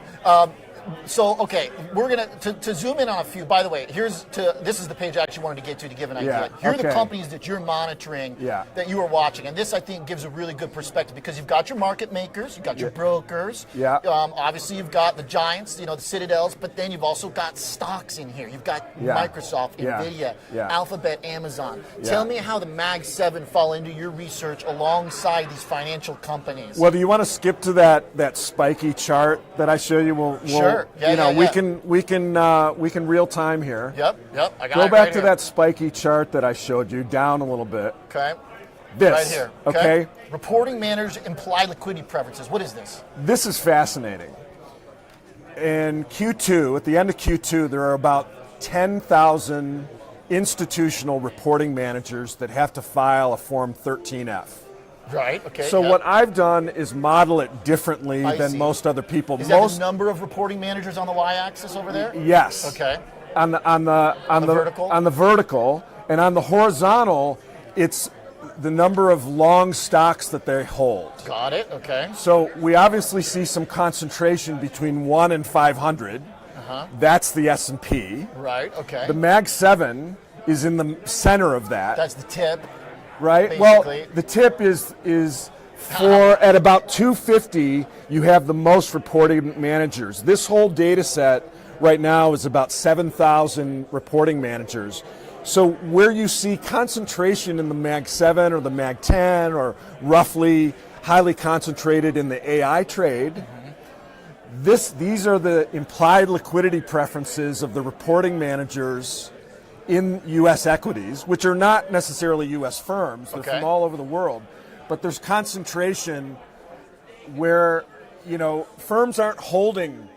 Speaker 1: So, okay, we're going to zoom in on a few. By the way, this is the page I actually wanted to get to give an idea. Here are the companies that you're monitoring, that you are watching. And this, I think, gives a really good perspective because you've got your market makers, you've got your brokers. Obviously, you've got the giants, the Citadels, but then you've also got stocks in here. You've got Microsoft, NVIDIA, Alphabet, Amazon. Tell me how the Mag 7 fall into your research alongside these financial companies.
Speaker 5: Well, do you want to skip to that spiky chart that I show you?
Speaker 1: Sure.
Speaker 5: We can real time here.
Speaker 1: Yep. I got
Speaker 5: Go
Speaker 1: it
Speaker 5: back
Speaker 1: right
Speaker 5: to
Speaker 1: here.
Speaker 5: that spiky chart that I showed you, down a little bit.
Speaker 1: Okay.
Speaker 5: This.
Speaker 1: Right here.
Speaker 5: Okay.
Speaker 1: Reporting managers implied liquidity preferences. What is this?
Speaker 5: This is fascinating. In Q2, at the end of Q2, there are about 10,000 institutional reporting managers that have to file a Form 13F.
Speaker 1: Right, okay.
Speaker 5: So what I've done is model it differently than most other people.
Speaker 1: Is that the number of reporting managers on the y-axis over there?
Speaker 5: Yes.
Speaker 1: Okay.
Speaker 5: On the
Speaker 1: vertical?
Speaker 5: On the vertical, and on the horizontal, it's the number of long stocks that they hold.
Speaker 1: Got it, okay.
Speaker 5: So we obviously see some concentration between 1 and 500. That's the S&P.
Speaker 1: Right, okay.
Speaker 5: The Mag 7 is in the center of that.
Speaker 1: That's the tip.
Speaker 5: Right?
Speaker 1: Basically.
Speaker 5: Well, the tip is at about 250, you have the most reporting managers. This whole data set right now is about 7,000 reporting managers. So where you see concentration in the Mag 7 or the Mag 10 or roughly highly concentrated in the AI trade, these are the implied liquidity preferences of the reporting managers in U.S. equities, which are not necessarily U.S. firms. They're from all over the world. But there's concentration where, firms aren't holding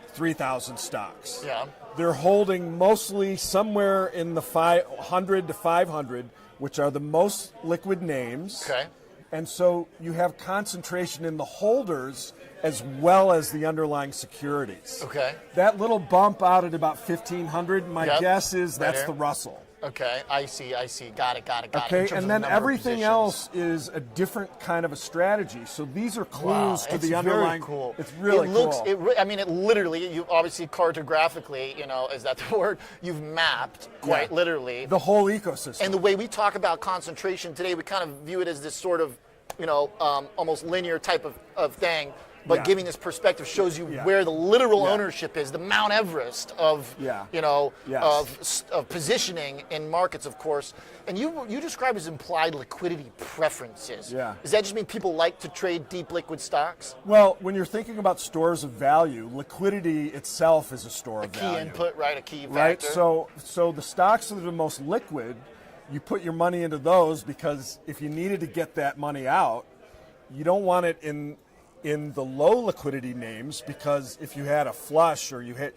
Speaker 5: 3,000 stocks.
Speaker 1: Yeah.
Speaker 5: They're holding mostly somewhere in the 100 to 500, which are the most liquid names.
Speaker 1: Okay.
Speaker 5: And so you have concentration in the holders as well as the underlying securities.
Speaker 1: Okay.
Speaker 5: That little bump out at about 1,500, my guess is that's
Speaker 1: here.
Speaker 5: the Russell.
Speaker 1: Okay, I see. Got it.
Speaker 5: Okay, and then everything else is a different kind of a strategy. So these are clues to the underlying.
Speaker 1: Very cool.
Speaker 5: It's really cool.
Speaker 1: It literally, you obviously cartographically, is that the word? You've mapped, quite literally,
Speaker 5: the whole ecosystem.
Speaker 1: And the way we talk about concentration today, we kind of view it as this sort of, almost linear type of thing. But giving this perspective shows you where the literal ownership is, the Mount Everest of, of positioning in markets, of course. And you describe as implied liquidity preferences.
Speaker 5: Yeah.
Speaker 1: Does that just mean people like to trade deep liquid stocks?
Speaker 5: Well, when you're thinking about stores of value, liquidity itself is a store of value.
Speaker 1: A key input, right? A key factor.
Speaker 5: Right. So the stocks that are the most liquid, you put your money into those because if you needed to get that money out, you don't want it in the low liquidity names, because if you had a flush or you hit,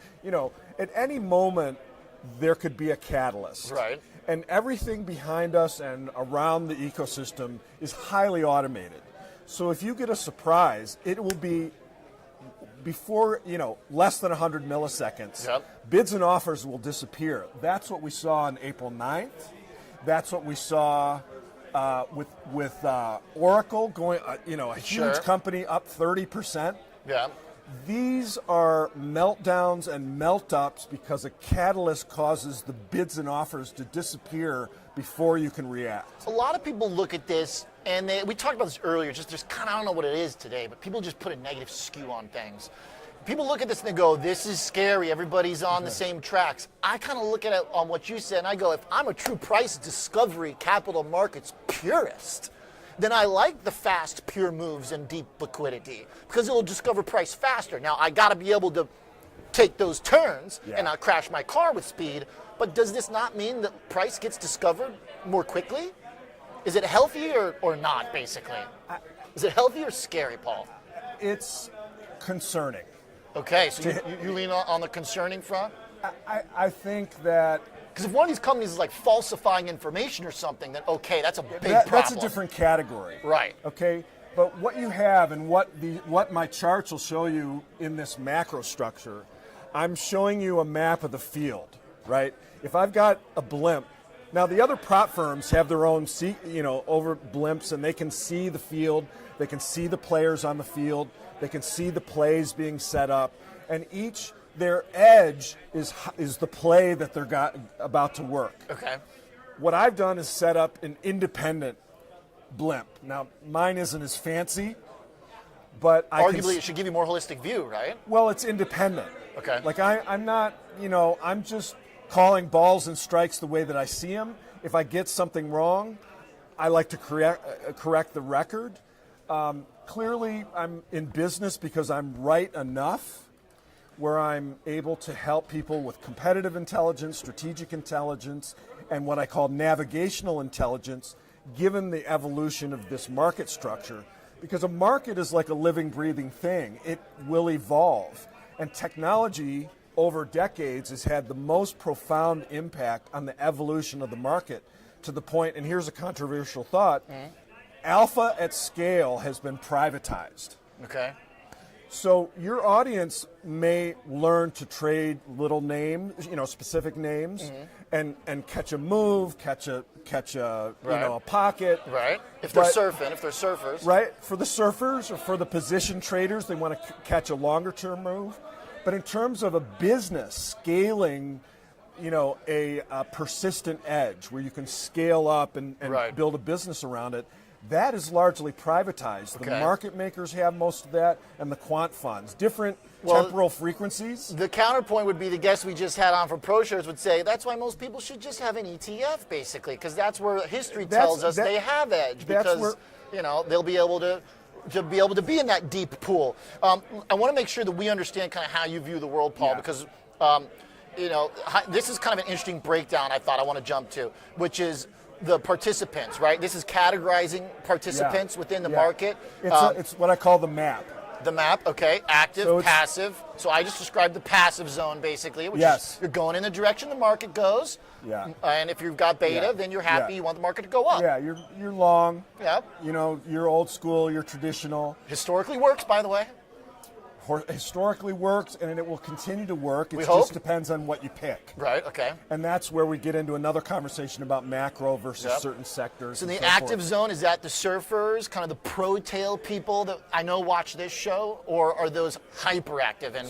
Speaker 5: at any moment there could be a catalyst.
Speaker 1: Right.
Speaker 5: And everything behind us and around the ecosystem is highly automated. So if you get a surprise, it will be before, less than 100 milliseconds, bids and offers will disappear. That's what we saw on April 9th. That's what we saw with Oracle going, a huge company up 30%.
Speaker 1: Yeah.
Speaker 5: These are meltdowns and melt-ups because a catalyst causes the bids and offers to disappear before you can react.
Speaker 1: A lot of people look at this, and we talked about this earlier, just kind of, I don't know what it is today, but people just put a negative skew on things. People look at this and they go, this is scary, everybody's on the same tracks. I kind of look at it on what you said, and I go, if I'm a true price discovery capital markets purist, then I like the fast, pure moves and deep liquidity because it'll discover price faster. Now, I got to be able to take those turns and not crash my car with speed, but does this not mean that price gets discovered more quickly? Is it healthy or not, basically? Is it healthy or scary, Paul?
Speaker 5: It's concerning.
Speaker 1: Okay, so you lean on the concerning front?
Speaker 5: I think that...
Speaker 1: Because if one of these companies is like falsifying information or something, then okay, that's a big problem.
Speaker 5: That's a different category.
Speaker 1: Right.
Speaker 5: Okay, but what you have and what my charts will show you in this macro structure, I'm showing you a map of the field, right? If I've got a blimp, now the other prop firms have their own, over blimps, and they can see the field, they can see the players on the field, they can see the plays being set up, and their edge is the play that they're about to work.
Speaker 1: Okay.
Speaker 5: What I've done is set up an independent blimp. Now, mine isn't as fancy, but
Speaker 1: arguably it should give you a more holistic view, right?
Speaker 5: Well, it's independent.
Speaker 1: Okay.
Speaker 5: Like I'm not, I'm just calling balls and strikes the way that I see them. If I get something wrong, I like to correct the record. Clearly, I'm in business because I'm right enough where I'm able to help people with competitive intelligence, strategic intelligence, and what I call navigational intelligence, given the evolution of this market structure. Because a market is like a living, breathing thing. It will evolve. And technology over decades has had the most profound impact on the evolution of the market to the point, and here's a controversial thought, alpha at scale has been privatized.
Speaker 1: Okay.
Speaker 5: So your audience may learn to trade little names, specific names, and catch a move, catch a a pocket.
Speaker 1: Right. If they're surfers.
Speaker 5: Right. For the surfers or for the position traders, they want to catch a longer term move. But in terms of a business scaling, a persistent edge where you can scale up and build a business around it, that is largely privatized.
Speaker 1: Okay.
Speaker 5: The market makers have most of that, and the quant funds. Different temporal frequencies.
Speaker 1: The counterpoint would be the guest we just had on from ProShares would say that's why most people should just have an ETF, basically, because that's where history tells us they have edge, because they'll be able to be in that deep pool. I want to make sure that we understand kind of how you view the world, Paul, because this is kind of an interesting breakdown I thought I want to jump to, which is the participants, right? This is categorizing participants within the market.
Speaker 5: It's what I call the map.
Speaker 1: The map, okay, active, passive. So I just described the passive zone, basically, which is you're going in the direction the market goes.
Speaker 5: Yeah.
Speaker 1: And if you've got beta, then you're happy. You want the market to go up.
Speaker 5: Yeah, you're long.
Speaker 1: Yep.
Speaker 5: You're old school. You're traditional.
Speaker 1: Historically works, by the way.
Speaker 5: Historically works, and it will continue to work. It
Speaker 1: hope.
Speaker 5: just depends on what you pick.
Speaker 1: Right, okay.
Speaker 5: And that's where we get into another conversation about macro versus certain sectors.
Speaker 1: So the active zone, is that the surfers, kind of the pro-tail people that I know watch this show, or are those hyperactive? And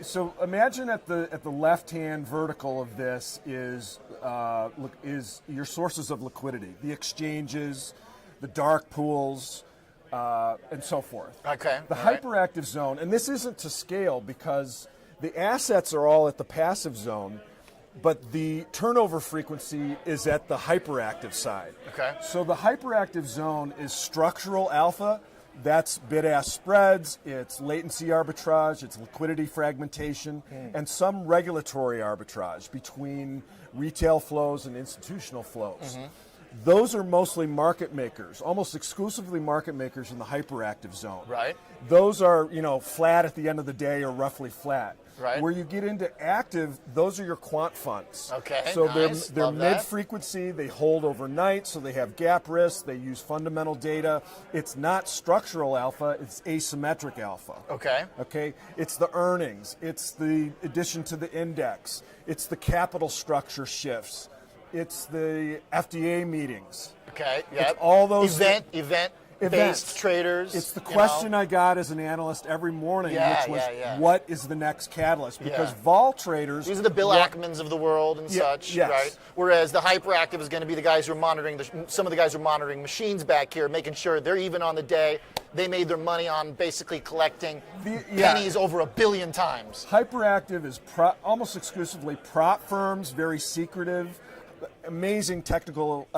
Speaker 5: So imagine at the left-hand vertical of this is your sources of liquidity, the exchanges, the dark pools, and so forth.
Speaker 1: Okay.
Speaker 5: The hyperactive zone, and this isn't to scale because the assets are all at the passive zone, but the turnover frequency is at the hyperactive side.
Speaker 1: Okay.
Speaker 5: So the hyperactive zone is structural alpha. That's bid-ask spreads, it's latency arbitrage, it's liquidity fragmentation, and some regulatory arbitrage between retail flows and institutional flows. those are mostly market makers, almost exclusively market makers in the hyperactive zone.
Speaker 1: Right.
Speaker 5: Those are, flat at the end of the day or roughly flat.
Speaker 1: Right.
Speaker 5: Where you get into active, those are your quant funds.
Speaker 1: Okay,
Speaker 5: so
Speaker 1: nice.
Speaker 5: they're
Speaker 1: Love that.
Speaker 5: mid-frequency, they hold overnight, so they have gap risk, they use fundamental data. It's not structural alpha, it's asymmetric alpha.
Speaker 1: Okay.
Speaker 5: Okay, it's the earnings, it's the addition to the index, it's the capital structure shifts, it's the FDA meetings.
Speaker 1: Okay. Yep.
Speaker 5: It's all those
Speaker 1: event-based
Speaker 5: events.
Speaker 1: traders.
Speaker 5: It's the question I got as an analyst every morning, which was, what is the next catalyst? Because vol traders...
Speaker 1: These are the Bill Ackmans of the world and such,
Speaker 5: yes.
Speaker 1: right? Whereas the hyperactive is going to be the guys who are monitoring, some of the guys who are monitoring machines back here, making sure they're even on the day. They made their money on basically collecting pennies over 1 billion times.
Speaker 5: Hyperactive is almost exclusively prop firms, very secretive, amazing technical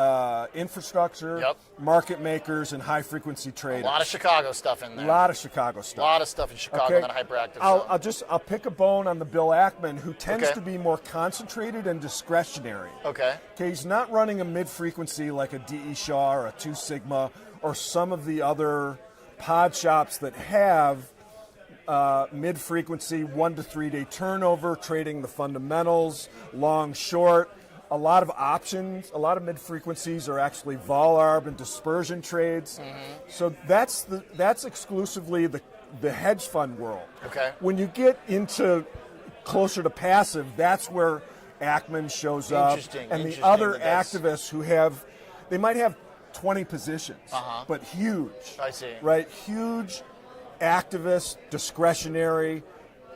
Speaker 5: infrastructure, market makers, and high-frequency trading.
Speaker 1: A lot of Chicago stuff in there.
Speaker 5: A lot of Chicago stuff.
Speaker 1: A lot of stuff in Chicago in that hyperactive zone.
Speaker 5: I'll pick a bone on the Bill Ackman, who tends to be more concentrated and discretionary.
Speaker 1: Okay.
Speaker 5: He's not running a mid-frequency like a DE Shaw or a 2 Sigma or some of the other pod shops that have mid-frequency 1 to 3 day turnover, trading the fundamentals, long, short. A lot of options, a lot of mid-frequencies are actually vol arb and dispersion trades. So that's exclusively the hedge fund world.
Speaker 1: Okay.
Speaker 5: When you get into closer to passive, that's where Ackman shows up, and the other activists who they might have 20 positions, but huge.
Speaker 1: I see.
Speaker 5: Right, huge, activist, discretionary,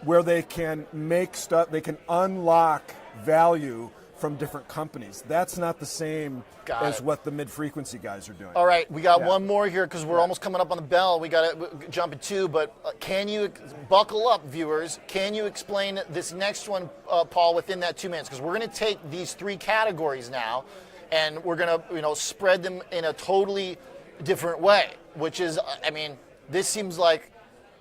Speaker 5: where they can make stuff, they can unlock value from different companies. That's not the same as what the mid-frequency guys are doing.
Speaker 1: All right, we got one more here because we're almost coming up on the bell. We got to jump at 2, but can you, buckle up, viewers, can you explain this next one, Paul, within that 2 minutes? Because we're going to take these 3 categories now, and we're going to, spread them in a totally different way, which is, this seems like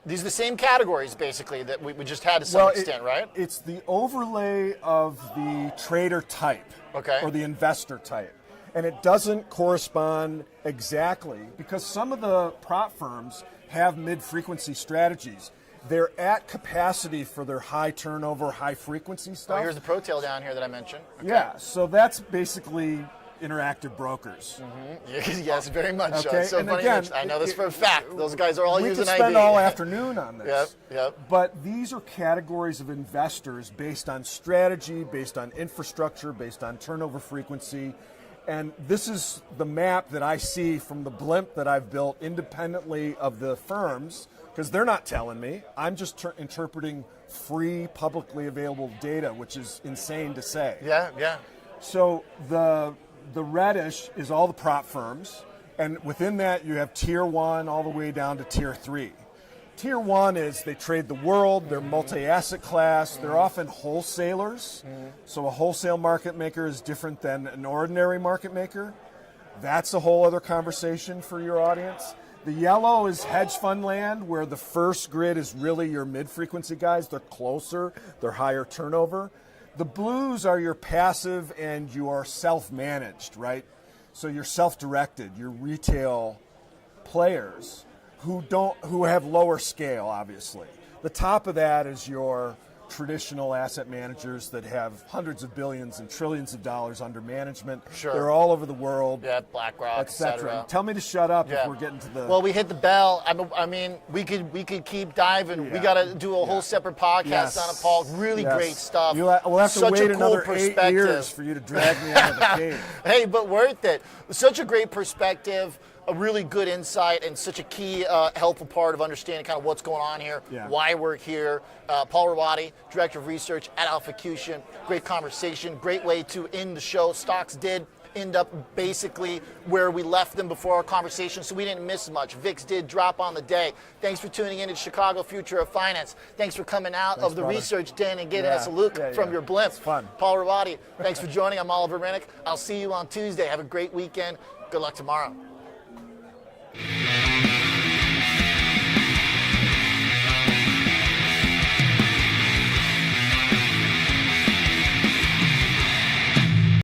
Speaker 1: these are the same categories, basically, that we just had to some extent, right?
Speaker 5: It's the overlay of the trader type, or the investor type. And it doesn't correspond exactly, because some of the prop firms have mid-frequency strategies. They're at capacity for their high turnover, high frequency stuff.
Speaker 1: Oh, here's the pro tail down here that I mentioned. Okay.
Speaker 5: Yeah, so that's basically interactive brokers.
Speaker 1: Yes, very much so.
Speaker 5: Okay.
Speaker 1: So
Speaker 5: and
Speaker 1: funny.
Speaker 5: again,
Speaker 1: I know this for a fact. Those guys are all
Speaker 5: we
Speaker 1: using
Speaker 5: could spend
Speaker 1: IB.
Speaker 5: all afternoon on this.
Speaker 1: Yep.
Speaker 5: But these are categories of investors based on strategy, based on infrastructure, based on turnover frequency. And this is the map that I see from the blimp that I've built independently of the firms, because they're not telling me. I'm just interpreting free, publicly available data, which is insane to say.
Speaker 1: Yeah.
Speaker 5: So the reddish is all the prop firms, and within that you have tier 1 all the way down to tier 3. Tier 1 is they trade the world, they're multi-asset class, they're often wholesalers. So a wholesale market maker is different than an ordinary market maker. That's a whole other conversation for your audience. The yellow is hedge fund land, where the first grid is really your mid-frequency guys. They're closer, they're higher turnover. The blues are your passive and your self-managed, right? So you're self-directed, your retail players who have lower scale, obviously. The top of that is your traditional asset managers that have hundreds of billions and trillions of dollars under management.
Speaker 1: Sure.
Speaker 5: They're all over the world.
Speaker 1: Yeah, BlackRock,
Speaker 5: etc. Tell me to shut up if we're getting to the...
Speaker 1: Well, we hit the bell. we could keep diving. We got to do a whole separate podcast on it, Paul. Really great stuff.
Speaker 5: We'll have to
Speaker 1: Such
Speaker 5: wait
Speaker 1: a cool
Speaker 5: another 8 years for you to drag me out of the cave.
Speaker 1: Hey, but worth it. Such a great perspective. A really good insight and such a key, helpful part of understanding kind of what's going on here, why we're here. Paul Rowady, Director of Research at Alphacution. Great conversation, great way to end the show. Stocks did end up basically where we left them before our conversation, so we didn't miss much. VIX did drop on the day. Thanks for tuning in to Chicago Future of Finance. Thanks for coming out of the research den and getting us a look from your blimp.
Speaker 5: It's fun.
Speaker 1: Paul Rowady, thanks for joining. I'm Oliver Renick. I'll see you on Tuesday. Have a great weekend. Good luck tomorrow.